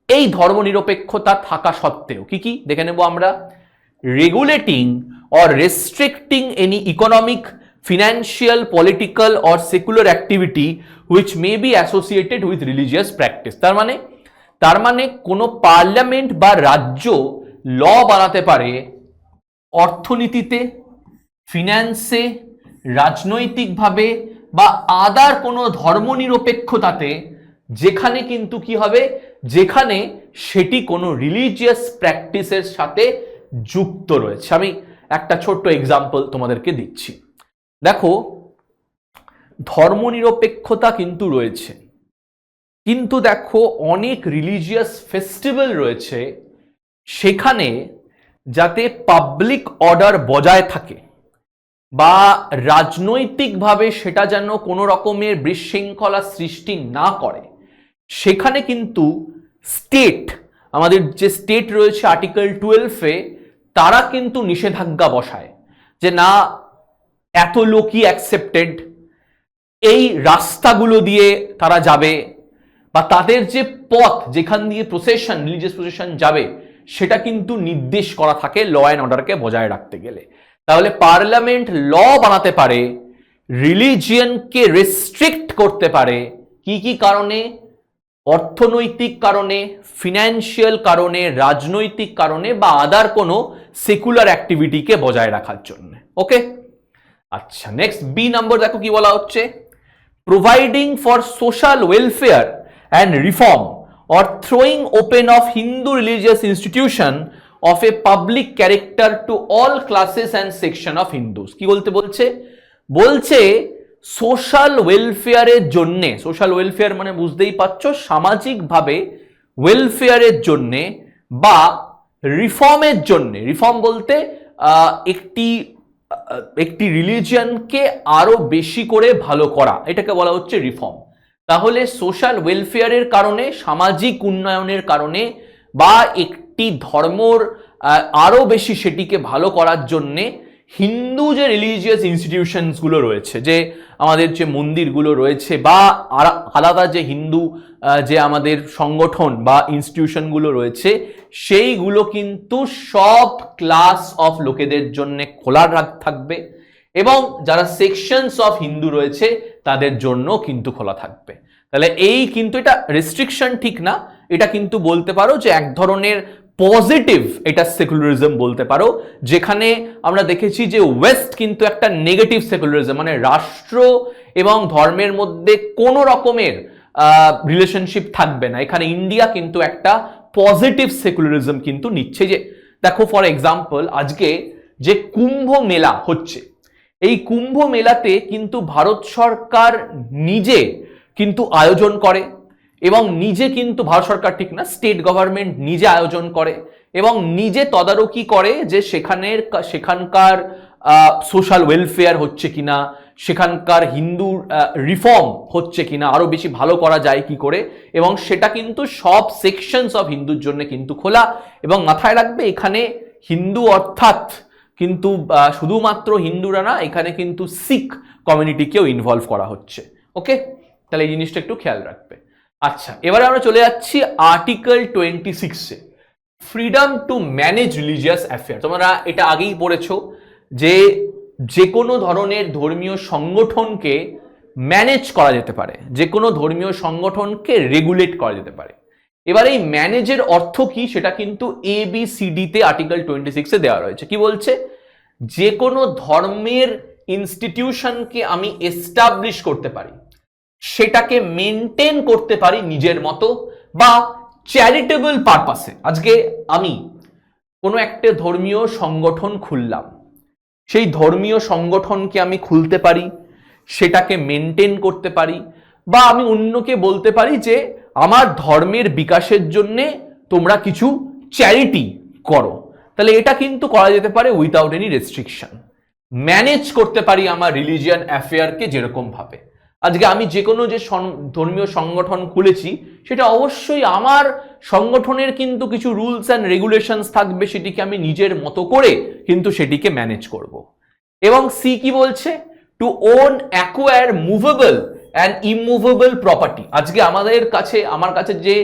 এই ধর্মনিরপেক্ষতা থাকা সত্ত্বেও? কি কি দেখে নেব আমরা। Regulating or রেস্ট্রিক্টিং any economic, financial, political or secular activity which may be associated with religious practice. তার মানে কোনো পার্লামেন্ট বা রাজ্য ল বানাতে পারে অর্থনীতিতে, ফিন্যান্সে, রাজনৈতিকভাবে বা আদার কোনো ধর্মনিরপেক্ষতাতে, যেখানে কিন্তু কি হবে, যেখানে সেটি কোনো রিলিজিয়াস প্র্যাকটিসের সাথে যুক্ত রয়েছে। আমি একটা ছোট্ট এক্সাম্পল তোমাদেরকে দিচ্ছি। দেখো, ধর্মনিরপেক্ষতা কিন্তু রয়েছে, কিন্তু দেখো অনেক রিলিজিয়াস ফেস্টিভ্যাল রয়েছে সেখানে যাতে পাবলিক অর্ডার বজায় থাকে বা রাজনৈতিকভাবে সেটা যেন কোনো রকমের বিশৃঙ্খলা সৃষ্টি না করে, সেখানে কিন্তু স্টেট, আমাদের যে স্টেট রয়েছে আর্টিকেল 12-এ, তারা কিন্তু নিষেধাজ্ঞা বসায় যে না, এত লোকই অ্যাকসেপ্টেড, এই রাস্তাগুলো দিয়ে তারা যাবে বা তাদের যে পথ যেখান দিয়ে প্রসেশন, রিলিজিয়াস প্রসেশন যাবে, সেটা কিন্তু নির্দেশ করা থাকে ল অ্যান্ড অর্ডারকে বজায় রাখতে গেলে। তাহলে পার্লামেন্ট ল বানাতে পারে, রিলিজিয়নকে রেস্ট্রিক্ট করতে পারে কি কি কারণে? অর্থনৈতিক কারণে, ফিনান্সিয়াল কারণে, রাজনৈতিক কারণে বা আদার কোনো সেকুলার অ্যাক্টিভিটিকে বজায় রাখার জন্য। ওকে, আচ্ছা, নেক্সট বি নম্বর দেখো কি বলা হচ্ছে। Providing for social welfare and reform or throwing open of Hindu religious institution of a public character to all classes and section of Hindus। কি বলছে সোশ্যাল ওয়েলফেয়ারের জন্য, সোশ্যাল ওয়েলফেয়ার মানে বুঝতেই পারছো সামাজিকভাবে ওয়েলফেয়ারের জন্য বা রিফর্মের জন্য, রিফর্ম বলতে একটি রিলিজিয়নকে আরো বেশি করে ভালো করা, এটাকে বলা হচ্ছে রিফর্ম। তাহলে সোশ্যাল ওয়েলফেয়ারের কারণে, সামাজিক উন্নয়নের কারণে বা একটি ধর্মর আরো বেশি সেটিকে ভালো করার জন্যে হিন্দু যে রিলিজিয়াস ইনস্টিটিউশনসগুলো রয়েছে, যে আমাদের যে মন্দিরগুলো রয়েছে বা আলাদা যে হিন্দু যে আমাদের সংগঠন বা ইনস্টিটিউশনগুলো রয়েছে, সেইগুলো কিন্তু সব ক্লাস অফ লোকেদের জন্য খোলা থাকবে এবং যারা সেকশনস অফ হিন্দু রয়েছে তাদের জন্য কিন্তু খোলা থাকবে। তাহলে এই কিন্তু এটা রেস্ট্রিকশন ঠিক না, এটা কিন্তু বলতে পারো যে এক ধরনের পজিটিভ, এটা সেকুলারিজম বলতে পারো, যেখানে আমরা দেখেছি যে ওয়েস্ট কিন্তু একটা নেগেটিভ সেকুলারিজম, মানে রাষ্ট্র এবং ধর্মের মধ্যে কোনো রকমের রিলেশনশিপ থাকবে না। এখানে ইন্ডিয়া কিন্তু একটা পজিটিভ সেকুলারিজম কিন্তু নিচ্ছে। যে দেখো ফর এক্সাম্পল, আজকে যে কুম্ভ মেলা হচ্ছে, এই কুম্ভ মেলাতে কিন্তু ভারত সরকার নিজে কিন্তু আয়োজন করে এবং নিজে কিন্তু, ভারত সরকার ঠিক না, স্টেট গভর্নমেন্ট নিজে আয়োজন করে এবং নিজে তদারকি করে যে সেখানকার সোশ্যাল ওয়েলফেয়ার হচ্ছে কিনা, সেখানকার হিন্দু রিফর্ম হচ্ছে কিনা, আরো বেশি ভালো করা যায় কি করে, এবং সেটা কিন্তু সব সেকশনস অফ হিন্দুর জন্য কিন্তু খোলা। এবং মাথায় রাখবে, এখানে হিন্দু অর্থাৎ কিন্তু শুধুমাত্র হিন্দুরা না, এখানে কিন্তু শিখ কমিউনিটিকেও ইনভলভ করা হচ্ছে। ওকে, তাহলে এই জিনিসটা একটু খেয়াল রাখবে। আচ্ছা, এবারে আমরা চলে যাচ্ছি আর্টিকেল 26-এ, freedom to manage religious affair. তোমরা এটা আগেই পড়েছো যে কোনো ধরনের ধর্মীয় সংগঠনকে ম্যানেজ করা যেতে পারে, যে কোনো ধর্মীয় সংগঠনকে রেগুলেট করা যেতে পারে। এবার এই ম্যানেজের অর্থ কি সেটা কিন্তু ABCD-তে আর্টিকেল 26-এ দেওয়া রয়েছে। কি বলছে? যে কোনো ধর্মের ইনস্টিটিউশনকে আমি এস্টাবলিশ করতে পারি, সেটাকে মেনটেন করতে পারি নিজের মতো বা চ্যারিটেবল পারপাসে। আজকে আমি কোনো একটা ধর্মীয় সংগঠন খুললাম, সেই ধর্মীয় সংগঠনকে আমি খুলতে পারি, সেটাকে মেনটেন করতে পারি, বা আমি অন্যকে বলতে পারি যে আমার ধর্মের বিকাশের জন্যে তোমরা কিছু চ্যারিটি করো, তাহলে এটা কিন্তু করা যেতে পারে উইথাউট এনি রেস্ট্রিকশন। ম্যানেজ করতে পারি আমার রিলিজিয়ান অ্যাফেয়ারকে যেরকম ভাবে। আজকে আমি যে কোনো যে ধর্মীয় সংগঠন খুলেছি, সেটা অবশ্যই আমার সংগঠনের কিন্তু কিছু রুলস অ্যান্ড রেগুলেশনস থাকবে, সেটিকে আমি নিজের মতো করে কিন্তু সেটিকে ম্যানেজ করব। এবং সি কি বলছে, to own acquire movable and immovable property. আজকে আমার কাছে যে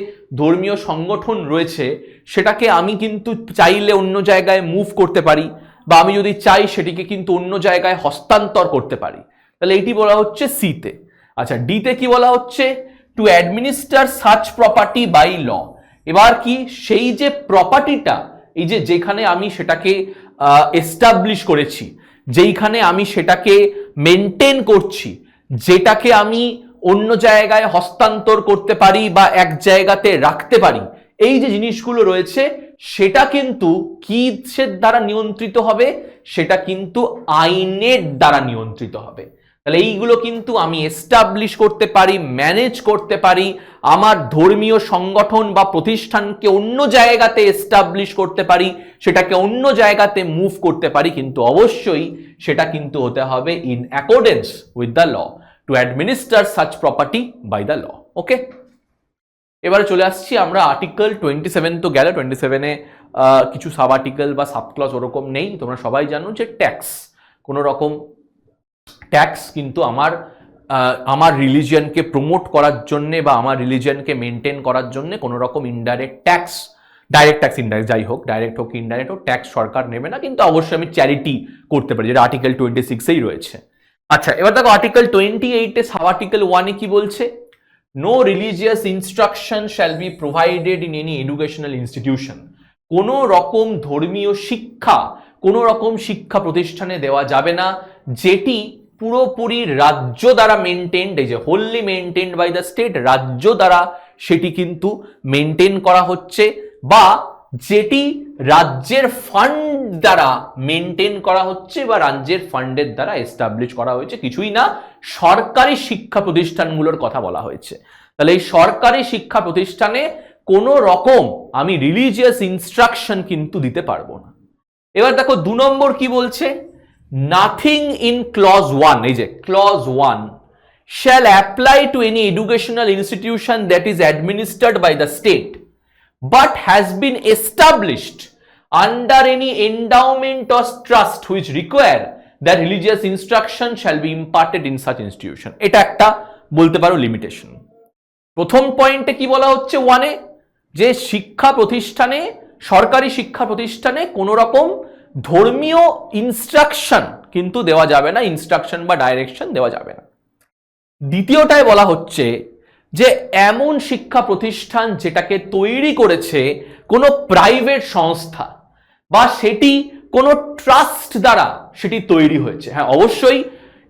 ধর্মীয় সংগঠন রয়েছে, সেটাকে আমি কিন্তু চাইলে অন্য জায়গায় মুভ করতে পারি, বা আমি যদি চাই সেটিকে কিন্তু অন্য জায়গায় হস্তান্তর করতে পারি। তাহলে এটি বলা হচ্ছে সিতে। আচ্ছা, ডিতে কি বলা হচ্ছে, to administer such property by law. এবার কি, সেই যে প্রপার্টিটা, এই যে যেখানে আমি সেটাকে এস্টাবলিশ করেছি, যেইখানে আমি সেটাকে মেনটেন করছি, যেটাকে আমি অন্য জায়গায় হস্তান্তর করতে পারি বা এক জায়গাতে রাখতে পারি, এই যে জিনিসগুলো রয়েছে, সেটা কিন্তু কিসের দ্বারা নিয়ন্ত্রিত হবে, সেটা কিন্তু আইনের দ্বারা নিয়ন্ত্রিত হবে। তাহলে এইগুলো কিন্তু আমি এস্টাবলিশ করতে পারি, ম্যানেজ করতে পারি, আমার ধর্মীয় সংগঠন বা প্রতিষ্ঠানকে অন্য জায়গাতে এস্টাবলিশ করতে পারি, সেটাকে অন্য জায়গাতে মুভ করতে পারি, কিন্তু অবশ্যই সেটা কিন্তু হতে হবে in accordance with the law, to administer such property by the law. Okay, এবারে চলে আসছি আমরা আর্টিকেল 27। তো গেল 27-এ কিছু সাব আর্টিকেল বা সাব ক্লজ ওরকম নেই। তোমরা সবাই জানো যে ট্যাক্স, কোনো রকম ট্যাক্স কিন্তু আমার রিলিজিয়নকে প্রমোট করার জন্য বা আমার রিলিজিয়নকে মেনটেন করার জন্য কোনো রকম indirect tax, direct tax indirect যাই হোক, ডাইরেক্ট হোক ইনডাইরেক্ট হোক, ট্যাক্স সরকার নেবে না, কিন্তু অবশ্যই আমি চ্যারিটি করতে পারি, যেটা আর্টিকেল 26-এই রয়েছে। আচ্ছা, এবার দেখো আর্টিকেল 28-এ সাব আর্টিকেল 1-এ কি বলছে, no religious instruction shall be provided in any educational institution. কোনো রকম ধর্মীয় শিক্ষা কোনো রকম শিক্ষা প্রতিষ্ঠানে দেওয়া যাবে না, যেটি পুরোপুরি রাজ্য দ্বারা মেনটেন্ড, এই যে wholly maintained by the state, রাজ্য দ্বারা সেটি কিন্তু মেনটেন করা হচ্ছে, বা যেটি রাজ্যের ফান্ড দ্বারা মেনটেন করা হচ্ছে বা রাজ্যের ফান্ডের দ্বারা এস্টাবলিশ করা হয়েছে, কিছুই না, সরকারি শিক্ষা প্রতিষ্ঠানগুলোর কথা বলা হয়েছে। তাহলে এই সরকারি শিক্ষা প্রতিষ্ঠানে কোনো রকম আমি রিলিজিয়াস ইনস্ট্রাকশন কিন্তু দিতে পারবো না। এবার দেখো 2 নম্বর কি বলছে, নাথিং ইন ক্লজ 1, এই যে clause 1 shall apply to any educational institution that is administered by the state but has been established under any endowment or trust which require that religious instruction shall be imparted in such institution। এটা একটা বলতে পারো limitation. প্রথম পয়েন্টে কি বলা হচ্ছে 1-এ, যে শিক্ষা প্রতিষ্ঠানে, সরকারি শিক্ষা প্রতিষ্ঠানে কোনো রকম ধর্মীয় ইনস্ট্রাকশন কিন্তু দেওয়া যাবে না, ইনস্ট্রাকশন বা ডাইরেকশন দেওয়া যাবে না। দ্বিতীয়টায় বলা হচ্ছে যে এমন শিক্ষা প্রতিষ্ঠান যেটাকে তৈরি করেছে কোনো প্রাইভেট সংস্থা বা সেটি কোনো ট্রাস্ট দ্বারা সেটি তৈরি হয়েছে, হ্যাঁ অবশ্যই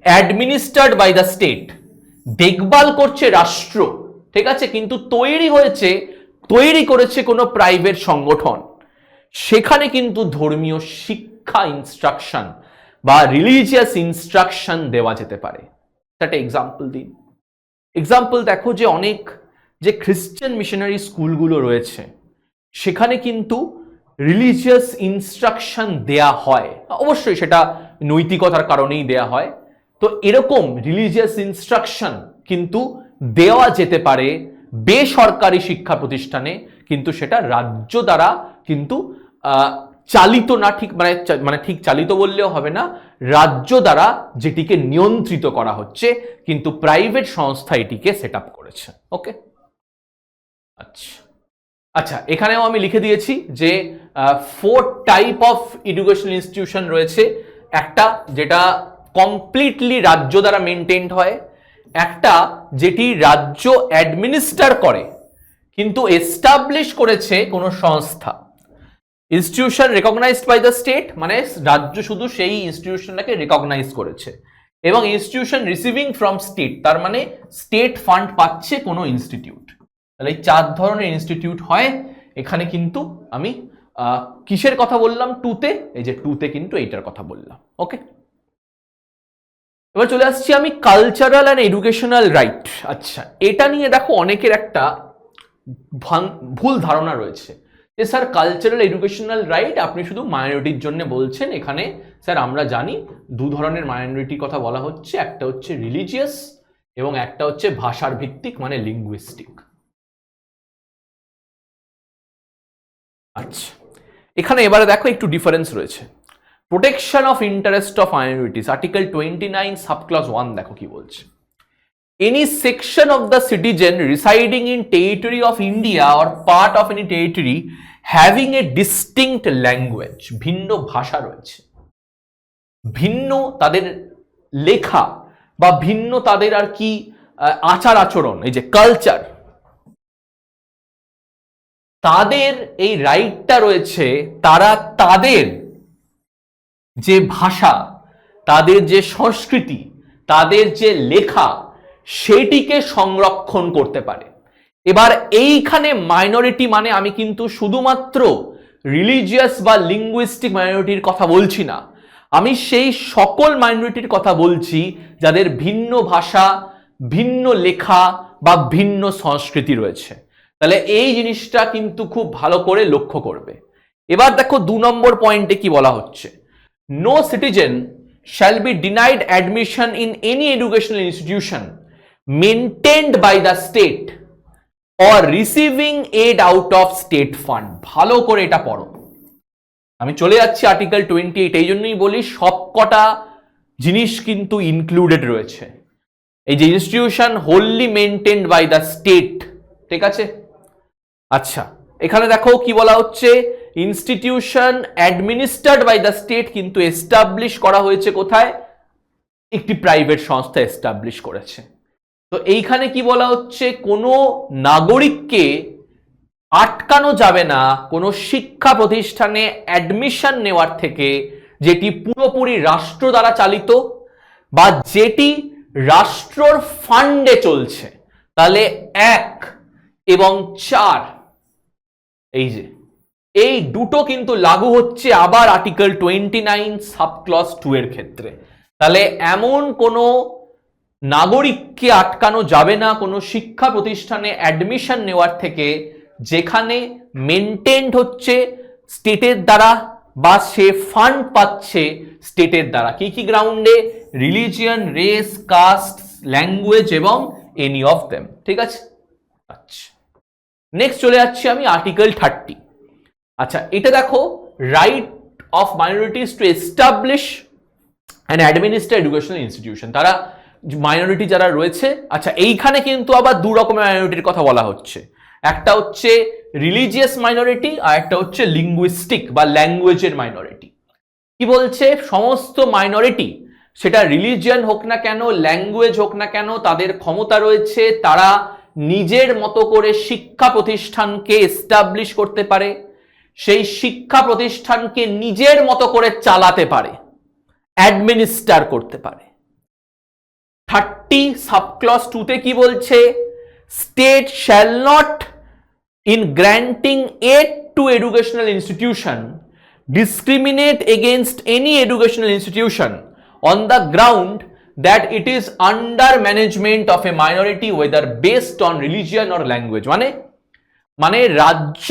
অ্যাডমিনিস্টার্ড বাই দ্য স্টেট, দেখভাল করছে রাষ্ট্র, ঠিক আছে, কিন্তু তৈরি করেছে কোনো প্রাইভেট সংগঠন, সেখানে কিন্তু ধর্মীয় শিক্ষা ইনস্ট্রাকশন বা রিলিজিয়াস ইনস্ট্রাকশন দেওয়া যেতে পারে। একটা এক্সাম্পল দিন। এক্সাম্পল দেখো, যে অনেক যে খ্রিশ্চান মিশনারি স্কুলগুলো রয়েছে, সেখানে কিন্তু রিলিজিয়াস ইনস্ট্রাকশন দেয়া হয়, অবশ্যই সেটা নৈতিকতার কারণেই দেয়া হয়। তো এরকম রিলিজিয়াস ইনস্ট্রাকশন কিন্তু দেওয়া যেতে পারে বেসরকারি শিক্ষা প্রতিষ্ঠানে, কিন্তু সেটা রাজ্য দ্বারা কিন্তু চালিত না, ঠিক মানে ঠিক চালিত বললেও হবে না, রাজ্য দ্বারা যেটিকে নিয়ন্ত্রিত করা হচ্ছে, কিন্তু প্রাইভেট সংস্থা এটিকে সেট আপ করেছে। ওকে, আচ্ছা এখানেও আমি লিখে দিয়েছি যে 4 টাইপ অফ এডুকেশনাল ইনস্টিটিউশন রয়েছে। একটা যেটা কমপ্লিটলি রাজ্য দ্বারা মেনটেন্ড হয়, একটা যেটি রাজ্য অ্যাডমিনিস্টার করে কিন্তু এস্টাবলিশ করেছে কোনো সংস্থা, institution recognised by the state, মানে রাজ্য শুধু সেই ইনস্টিটিউশনটাকে রেকগনাইজ করেছে, এবং ইনস্টিটিউশন রিসিভিং ফ্রম স্টেট, তার মানে স্টেট ফান্ড পাচ্ছে কোনো ইনস্টিটিউট। তাহলে এই 4 ধরনের ইনস্টিটিউট হয় এখানে। কিন্তু আমি কিসের কথা বললাম? 2-তে, এই যে 2-তে কিন্তু এইটার কথা বললাম। ওকে, এবার চলে আসছি আমি কালচারাল অ্যান্ড এডুকেশনাল রাইট। আচ্ছা, এটা নিয়ে দেখো অনেকের একটা ভুল ধারণা রয়েছে যে স্যার কালচারাল এডুকেশনাল রাইট আপনি শুধু মাইনরিটির জন্য বলছেন। এখানে স্যার আমরা জানি দু ধরনের মাইনরিটির কথা বলা হচ্ছে, একটা হচ্ছে রিলিজিয়াস এবং একটা হচ্ছে ভাষার ভিত্তিক মানে লিঙ্গুইস্টিক। আচ্ছা, এখানে এবারে দেখো একটু ডিফারেন্স রয়েছে। Protection of interest of minorities, article 29 subclause 1 দেখো কি বলছে। Any section of the citizen residing in territory of India or part of any territory having a distinct language, ভিন্ন ভাষা রয়েছে, ভিন্ন তাদের লেখা বা ভিন্ন তাদের আর কি আচার আচরণ, এই যে কালচার, তাদের এই রাইটটা রয়েছে তারা তাদের যে ভাষা, তাদের যে সংস্কৃতি, তাদের যে লেখা সেটিকে সংরক্ষণ করতে পারে। এবার এইখানে মাইনরিটি মানে আমি কিন্তু শুধুমাত্র রিলিজিয়াস বা লিঙ্গুইস্টিক মাইনরিটির কথা বলছি না, আমি সেই সকল মাইনরিটির কথা বলছি যাদের ভিন্ন ভাষা, ভিন্ন লেখা বা ভিন্ন সংস্কৃতি রয়েছে। তাহলে এই জিনিসটা কিন্তু খুব ভালো করে লক্ষ্য করবে। এবার দেখো 2 নম্বর পয়েন্টে কি বলা হচ্ছে, no citizen shall be denied admission in any educational institution maintained by the state or receiving aid out of state fund। ভালো করে এটা পড়ো। আমি চলে যাচ্ছি আর্টিকেল 28, এই জন্যই বলি সবকটা জিনিস কিন্তু ইনক্লুডেড রয়েছে। এই যে institution wholly maintained by the state, ঠিক আছে। আচ্ছা, এখানে দেখো কি বলা হচ্ছে, institution administered by the state কিন্তু এস্টাবলিশ করা হয়েছে কোথায়, একটি প্রাইভেট সংস্থা এস্টাবলিশ করেছে। তো এইখানে কি বলা হচ্ছে, কোনো নাগরিককে আটকানো যাবে না কোনো শিক্ষা প্রতিষ্ঠানে অ্যাডমিশন নেওয়ার থেকে যেটি পুরোপুরি রাষ্ট্র দ্বারা চালিত বা যেটি রাষ্ট্রর ফান্ডে চলছে। তাহলে 1 এবং 4 এই যে এই দুটো কিন্তু লাগু হচ্ছে আবার আর্টিকেল 29 সাবক্লজ 2 এর ক্ষেত্রে। তাহলে এমন কোনো নাগরিককে আটকানো যাবে না কোনো শিক্ষা প্রতিষ্ঠানে অ্যাডমিশন নেওয়ার থেকে যেখানে মেনটেন্ড হচ্ছে স্টেটের দ্বারা বা সে ফান্ড পাচ্ছে স্টেটের দ্বারা। কি কি গ্রাউন্ডে, রিলিজিয়ন, রেস, কাস্ট, ল্যাঙ্গুয়েজ এবং এনি অফ দেম, ঠিক আছে। আচ্ছা, নেক্সট চলে যাচ্ছি আমি আর্টিকেল 30। আচ্ছা, এটা দেখো, right of minorities to establish and administer educational institution. তারা মাইনরিটি যারা রয়েছে, আচ্ছা এইখানে কিন্তু আবার 2 রকমের মাইনরিটির কথা বলা হচ্ছে, একটা হচ্ছে রিলিজিয়াস মাইনরিটি আর একটা হচ্ছে লিঙ্গুইস্টিক বা ল্যাঙ্গুয়েজের মাইনরিটি। কি বলছে, সমস্ত মাইনরিটি সেটা রিলিজিয়ান হোক না কেন, ল্যাঙ্গুয়েজ হোক না কেন, তাদের ক্ষমতা রয়েছে তারা নিজের মতো করে শিক্ষা প্রতিষ্ঠানকে এস্টাবলিশ করতে পারে, সেই শিক্ষা প্রতিষ্ঠানকে নিজের মতো করে চালাতে পারে, অ্যাডমিনিস্টার করতে পারে। 30 সাবক্লজ 2 তে কি বলছে, state shall not in granting aid to educational institution discriminate against any educational institution on the ground that it is under management of a minority whether based on religion or language। মানে রাজ্য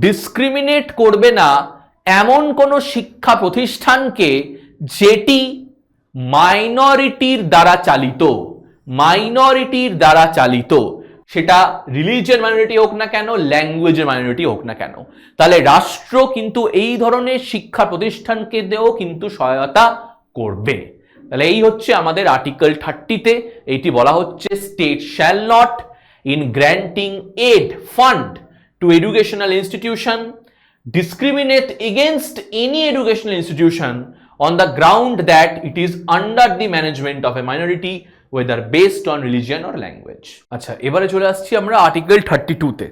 discriminate করবে না এমন কোন শিক্ষা প্রতিষ্ঠানকে যেটি মাইনরিটির দ্বারা চালিত, সেটা রিলিজিয়ান মাইনরিটি হোক না কেন, ল্যাঙ্গুয়েজের মাইনরিটি হোক না কেন। তাহলে রাষ্ট্র কিন্তু এই ধরনের শিক্ষা প্রতিষ্ঠানকে দিয়েও কিন্তু সহায়তা করবে। তাহলে এই হচ্ছে আমাদের আর্টিকেল 30-তে এইটি বলা হচ্ছে, state shall not in granting aid fund to educational institution discriminate against any educational institution on the ground that it is under the management of a minority whether based on religion or language. আচ্ছা, এবারে চলে আসছি আমরা article 32-তে।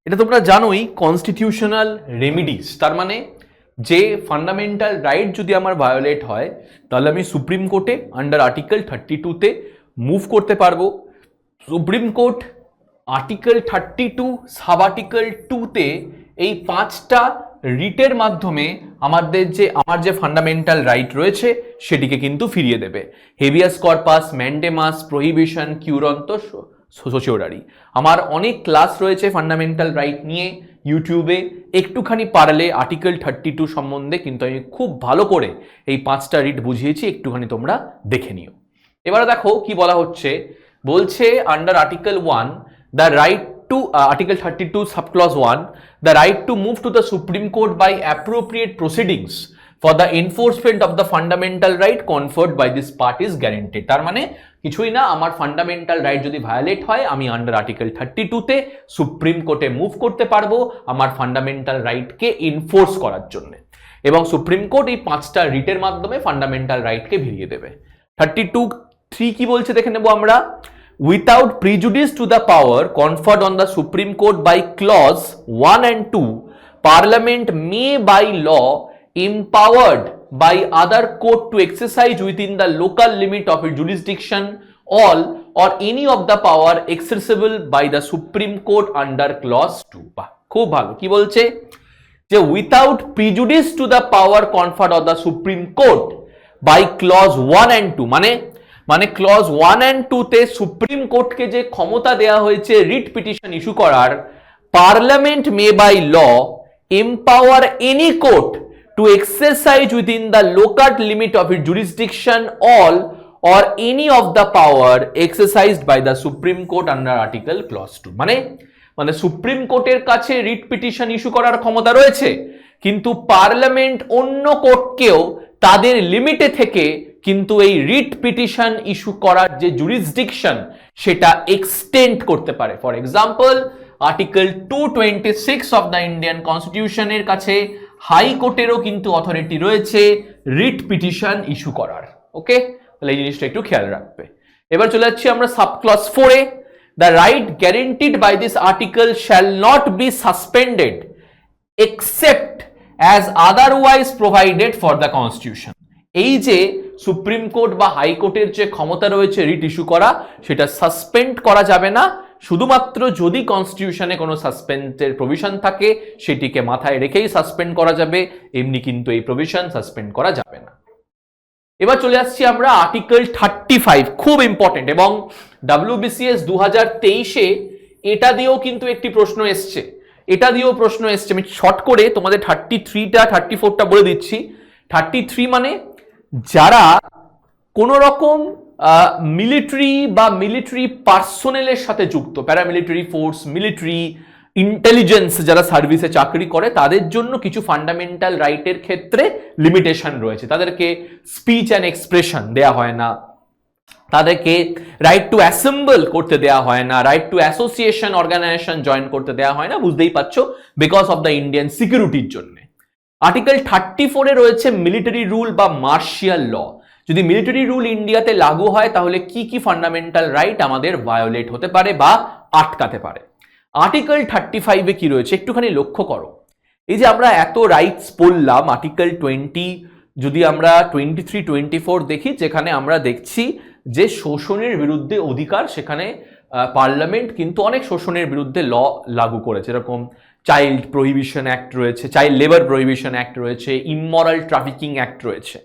এটা তোমরা জানোই constitutional remedies, তার মানে যে ফান্ডামেন্টাল রাইট যদি আমার ভায়োলেট হয় তাহলে আমি সুপ্রিম কোর্টে আন্ডার আর্টিকেল 32-তে মুভ করতে পারবো। Supreme court article 32 sub article 2-তে এই 5টা রিটের মাধ্যমে আমার যে ফান্ডামেন্টাল রাইট রয়েছে সেটিকে কিন্তু ফিরিয়ে দেবে। Habeas corpus, mandamus, prohibition, quo warranto certiorari. আমার অনেক ক্লাস রয়েছে ফান্ডামেন্টাল রাইট নিয়ে ইউটিউবে, একটুখানি পারলে আর্টিকেল 32 সম্বন্ধে কিন্তু আমি খুব ভালো করে এই 5টা রিট বুঝিয়েছি, একটুখানি তোমরা দেখে নিও। এবারে দেখো কি বলা হচ্ছে, বলছে under article 1 the right to article 32 subclause 1 the right to move to the supreme court by appropriate proceedings for the enforcement of the fundamental right conferred by this part is guaranteed. তার মানে কিছুই না, আমার fundamental right যদি violet হয় আমি under article 32-তে supreme কোর্টে move করতে পারবো আমার ফান্ডামেন্টাল রাইটকে এনফোর্স করার জন্য, এবং সুপ্রিম কোর্ট এই 5টা রিটের মাধ্যমে ফান্ডামেন্টাল রাইটকে ভিড়িয়ে দেবে। 32(3) কি বলছে দেখে নেবো আমরা। Without prejudice to the power conferred on the supreme court by clause 1 and 2 parliament may by law empowered by other court to exercise within the local limit of its jurisdiction all or any of the power accessible by the Supreme Court under clause 2। খুব ভালো, কি বলছে যে without prejudice to the power conferred on the supreme court by clause 1 and 2, মানে clause 1 and 2 তে supreme কোর্টকে যে ক্ষমতা দেওয়া হয়েছে রিট পিটিশন ইস্যু করার, parliament may by law empower any court to exercise within the local limit of its jurisdiction all or any of the power exercised by the Supreme Court under Article Clause 2। মানে supreme কোর্টের কাছে writ petition issue করার ক্ষমতা রয়েছে, কিন্তু parliament অন্য কোর্টকেও তাদের লিমিটে থেকে কিন্তু এই রিট পিটিশন ইস্যু করার যে জুরিসডিকশন সেটা এক্সটেন্ড করতে পারে। For example article 226 of the Indian কনস্টিটিউশনের কাছে হাইকোর্টেরও কিন্তু অথরিটি রয়েছে রিট পিটিশন ইস্যু করার। ওকে, তাহলে এই জিনিসটা একটু খেয়াল রাখবে। এবার চলে যাচ্ছি আমরা সাবক্লজ 4-এ। The right guaranteed by this article shall not be suspended except as otherwise provided for the constitution. এই যে সুপ্রিম কোর্ট বা হাইকোর্টের যে ক্ষমতা রয়েছে রিট ইস্যু করা, সেটা সাসপেন্ড করা যাবে না, শুধুমাত্র যদি কনস্টিটিউশনে কোনো সাসপেন্ডের প্রভিশন থাকে সেটিকে মাথায় রেখেই সাসপেন্ড করা যাবে, এমনি কিন্তু এই প্রভিশন সাসপেন্ড করা যাবে না। এবার চলে আসছি আমরা আর্টিকেল 35, খুব ইম্পর্টেন্ট, এবং WBCS 2023-এ এটা দিয়েও কিন্তু একটি প্রশ্ন এসছে, আমি শর্ট করে তোমাদের 33টা 34টা বলে দিচ্ছি। 33 মানে যারা কোন রকম মিলিটারি বা মিলিটারি পার্সোনেলের সাথে যুক্ত, প্যারামিলিটারি ফোর্স, মিলিটারি ইন্টেলিজেন্স যারা সার্ভিসে চাকরি করে, তাদের জন্য কিছু ফান্ডামেন্টাল রাইটের ক্ষেত্রে লিমিটেশন রয়েছে। তাদেরকে স্পিচ অ্যান্ড এক্সপ্রেশন দেয়া হয় না, তাদেরকে রাইট টু অ্যাসেম্বল করতে দেয়া হয় না, right to association organisation join করতে দেয়া হয় না, বুঝতেই পারছো, বিকজ অফ দ্য ইন্ডিয়ান সিকিউরিটির জন্য। আর্টিকেল 34-এ রয়েছে মিলিটারি রুল বা মার্শিয়াল ল। যদি মিলিটারি রুল ইন্ডিয়াতে লাগু হয় তাহলে কি কি ফান্ডামেন্টাল রাইট আমাদের ভায়োলেট হতে পারে বা আটকাতে পারে। আর্টিকেল 35-এ কি রয়েছে একটুখানি লক্ষ্য করো। এই যে আমরা এত রাইটস পড়লাম, আর্টিকেল 20 যদি আমরা 23, 24 দেখি, যেখানে আমরা দেখছি যে শোষণের বিরুদ্ধে অধিকার, সেখানে পার্লামেন্ট কিন্তু অনেক শোষণের বিরুদ্ধে ল লাগু করেছে, এরকম চাইল্ড প্রহিবিশন অ্যাক্ট রয়েছে, চাইল্ড লেবার প্রহিবিশন অ্যাক্ট রয়েছে, ইমমরাল ট্রাফিকিং অ্যাক্ট রয়েছে।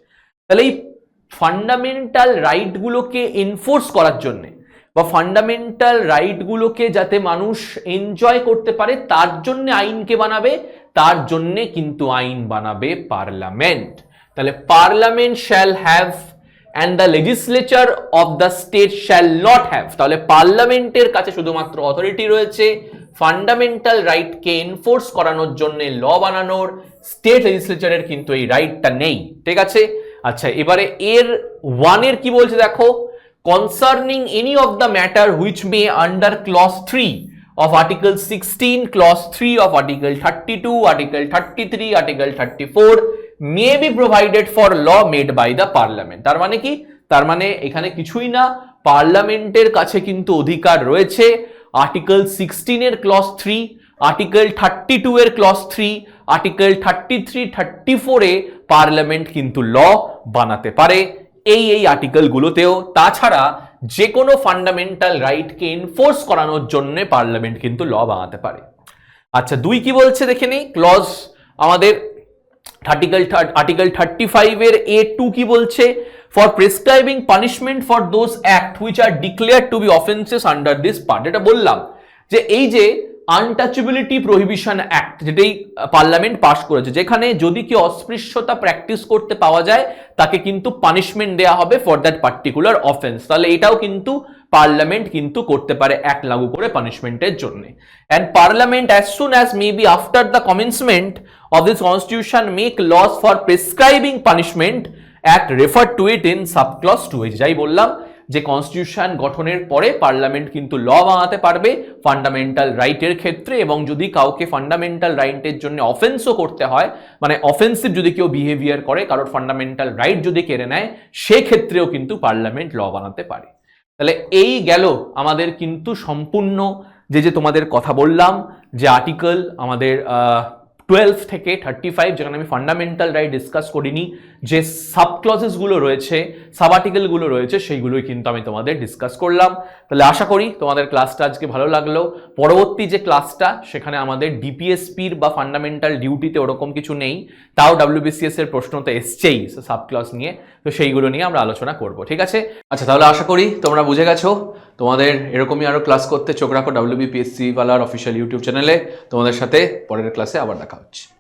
তাহলে এই ফান্ডামেন্টাল রাইটগুলোকে এনফোর্স করার জন্যে বা ফান্ডামেন্টাল রাইটগুলোকে যাতে মানুষ এনজয় করতে পারে তার জন্য আইনকে বানাবে, তার জন্যে কিন্তু আইন বানাবে পার্লামেন্ট। তাহলে parliament shall have and the legislature of the state shall not have, তাহলে পার্লামেন্টের কাছে শুধুমাত্র অথরিটি রয়েছে ফান্ডামেন্টাল রাইটকে এনফোর্স করানোর জন্য ল বানানোর, স্টেট লেজিসলেচারের কিন্তু এই রাইটটা নেই। ঠিক আছে, আচ্ছা এবারে এর 1-এর কি বলছে দেখো, concerning any of the matter which may under clause 3 of Article 16, Clause 3 of Article 32, Article 33, Article 34 may be provided for law made by the Parliament। তার মানে কি? তার মানে এখানে কিছুই না, পার্লামেন্টের কাছে কিন্তু অধিকার রয়েছে আর্টিকেল 16 এর ক্লজ 3, আর্টিকেল 32 এর ক্লজ 3, আর্টিকেল 33, 34 এ পার্লামেন্ট কিন্তু ল বানাতে পারে এই আর্টিকেলগুলোতেও। তাছাড়া যে কোনো ফান্ডামেন্টাল রাইটকে এনফোর্স করানোর জন্য পার্লামেন্ট কিন্তু ল বানাতে পারে। আচ্ছা 2 কি বলছে দেখে নিই, ক্লজ আমাদের আর্টিকেল 35 এর A2 কি বলছে, for prescribing punishment for those act which are declared to be offences under this part. এটা বললাম যে এই যে আনটাচেবিলিটি প্রহিবিশন অ্যাক্ট, যেটাই পার্লামেন্ট পাস করেছে, যেখানে যদি কেউ অস্পৃশ্যতা প্র্যাকটিস করতে পাওয়া যায় তাকে কিন্তু পানিশমেন্ট দেওয়া হবে ফর দ্যাট পার্টিকুলার অফেন্স, তাহলে এটাও কিন্তু পার্লামেন্ট কিন্তু করতে পারে অ্যাক্ট লাগু করে পানিশমেন্টের জন্য। And parliament as soon as may be after the commencement of this constitution make laws for prescribing punishment act refer to it in subclause 2H। যাই বললাম যে কনস্টিটিউশন গঠনের পরে পার্লামেন্ট কিন্তু ল বানাতে পারবে ফান্ডামেন্টাল রাইটের ক্ষেত্রে, এবং যদি কাউকে ফান্ডামেন্টাল রাইটের জন্য অফেন্সও করতে হয়, মানে অফেন্সিভ যদি কেউ বিহেভিয়ার করে, কারোর ফান্ডামেন্টাল রাইট যদি কেড়ে নেয়, সেক্ষেত্রেও কিন্তু পার্লামেন্ট ল বানাতে পারে। তাহলে এই গেল আমাদের কিন্তু সম্পূর্ণ যে তোমাদের কথা বললাম যে আর্টিকেল আমাদের 12 থেকে 35, যেখানে আমি ফান্ডামেন্টাল রাইট ডিসকাস করিনি, যে সাব ক্লজেসগুলো রয়েছে, সাব আর্টিকেলগুলো রয়েছে, সেইগুলোই কিন্তু আমি তোমাদের ডিসকাস করলাম। তাহলে আশা করি তোমাদের ক্লাসটা আজকে ভালো লাগলো। পরবর্তী যে ক্লাসটা, সেখানে আমাদের ডিপিএসপির বা ফান্ডামেন্টাল ডিউটিতে ওরকম কিছু নেই, তাও WBCS এর প্রশ্ন তো এসছেই সাব ক্লজ নিয়ে, তো সেইগুলো নিয়ে আমরা আলোচনা করব, ঠিক আছে? আচ্ছা, তাহলে আশা করি তোমরা বুঝে গেছো। তোমাদের এরকমই আরো ক্লাস করতে চোখ রাখো WBPSC ওয়ালার অফিসিয়াল ইউটিউব চ্যানেলে। তোমাদের সাথে পরের ক্লাসে আবার দেখা হচ্ছে।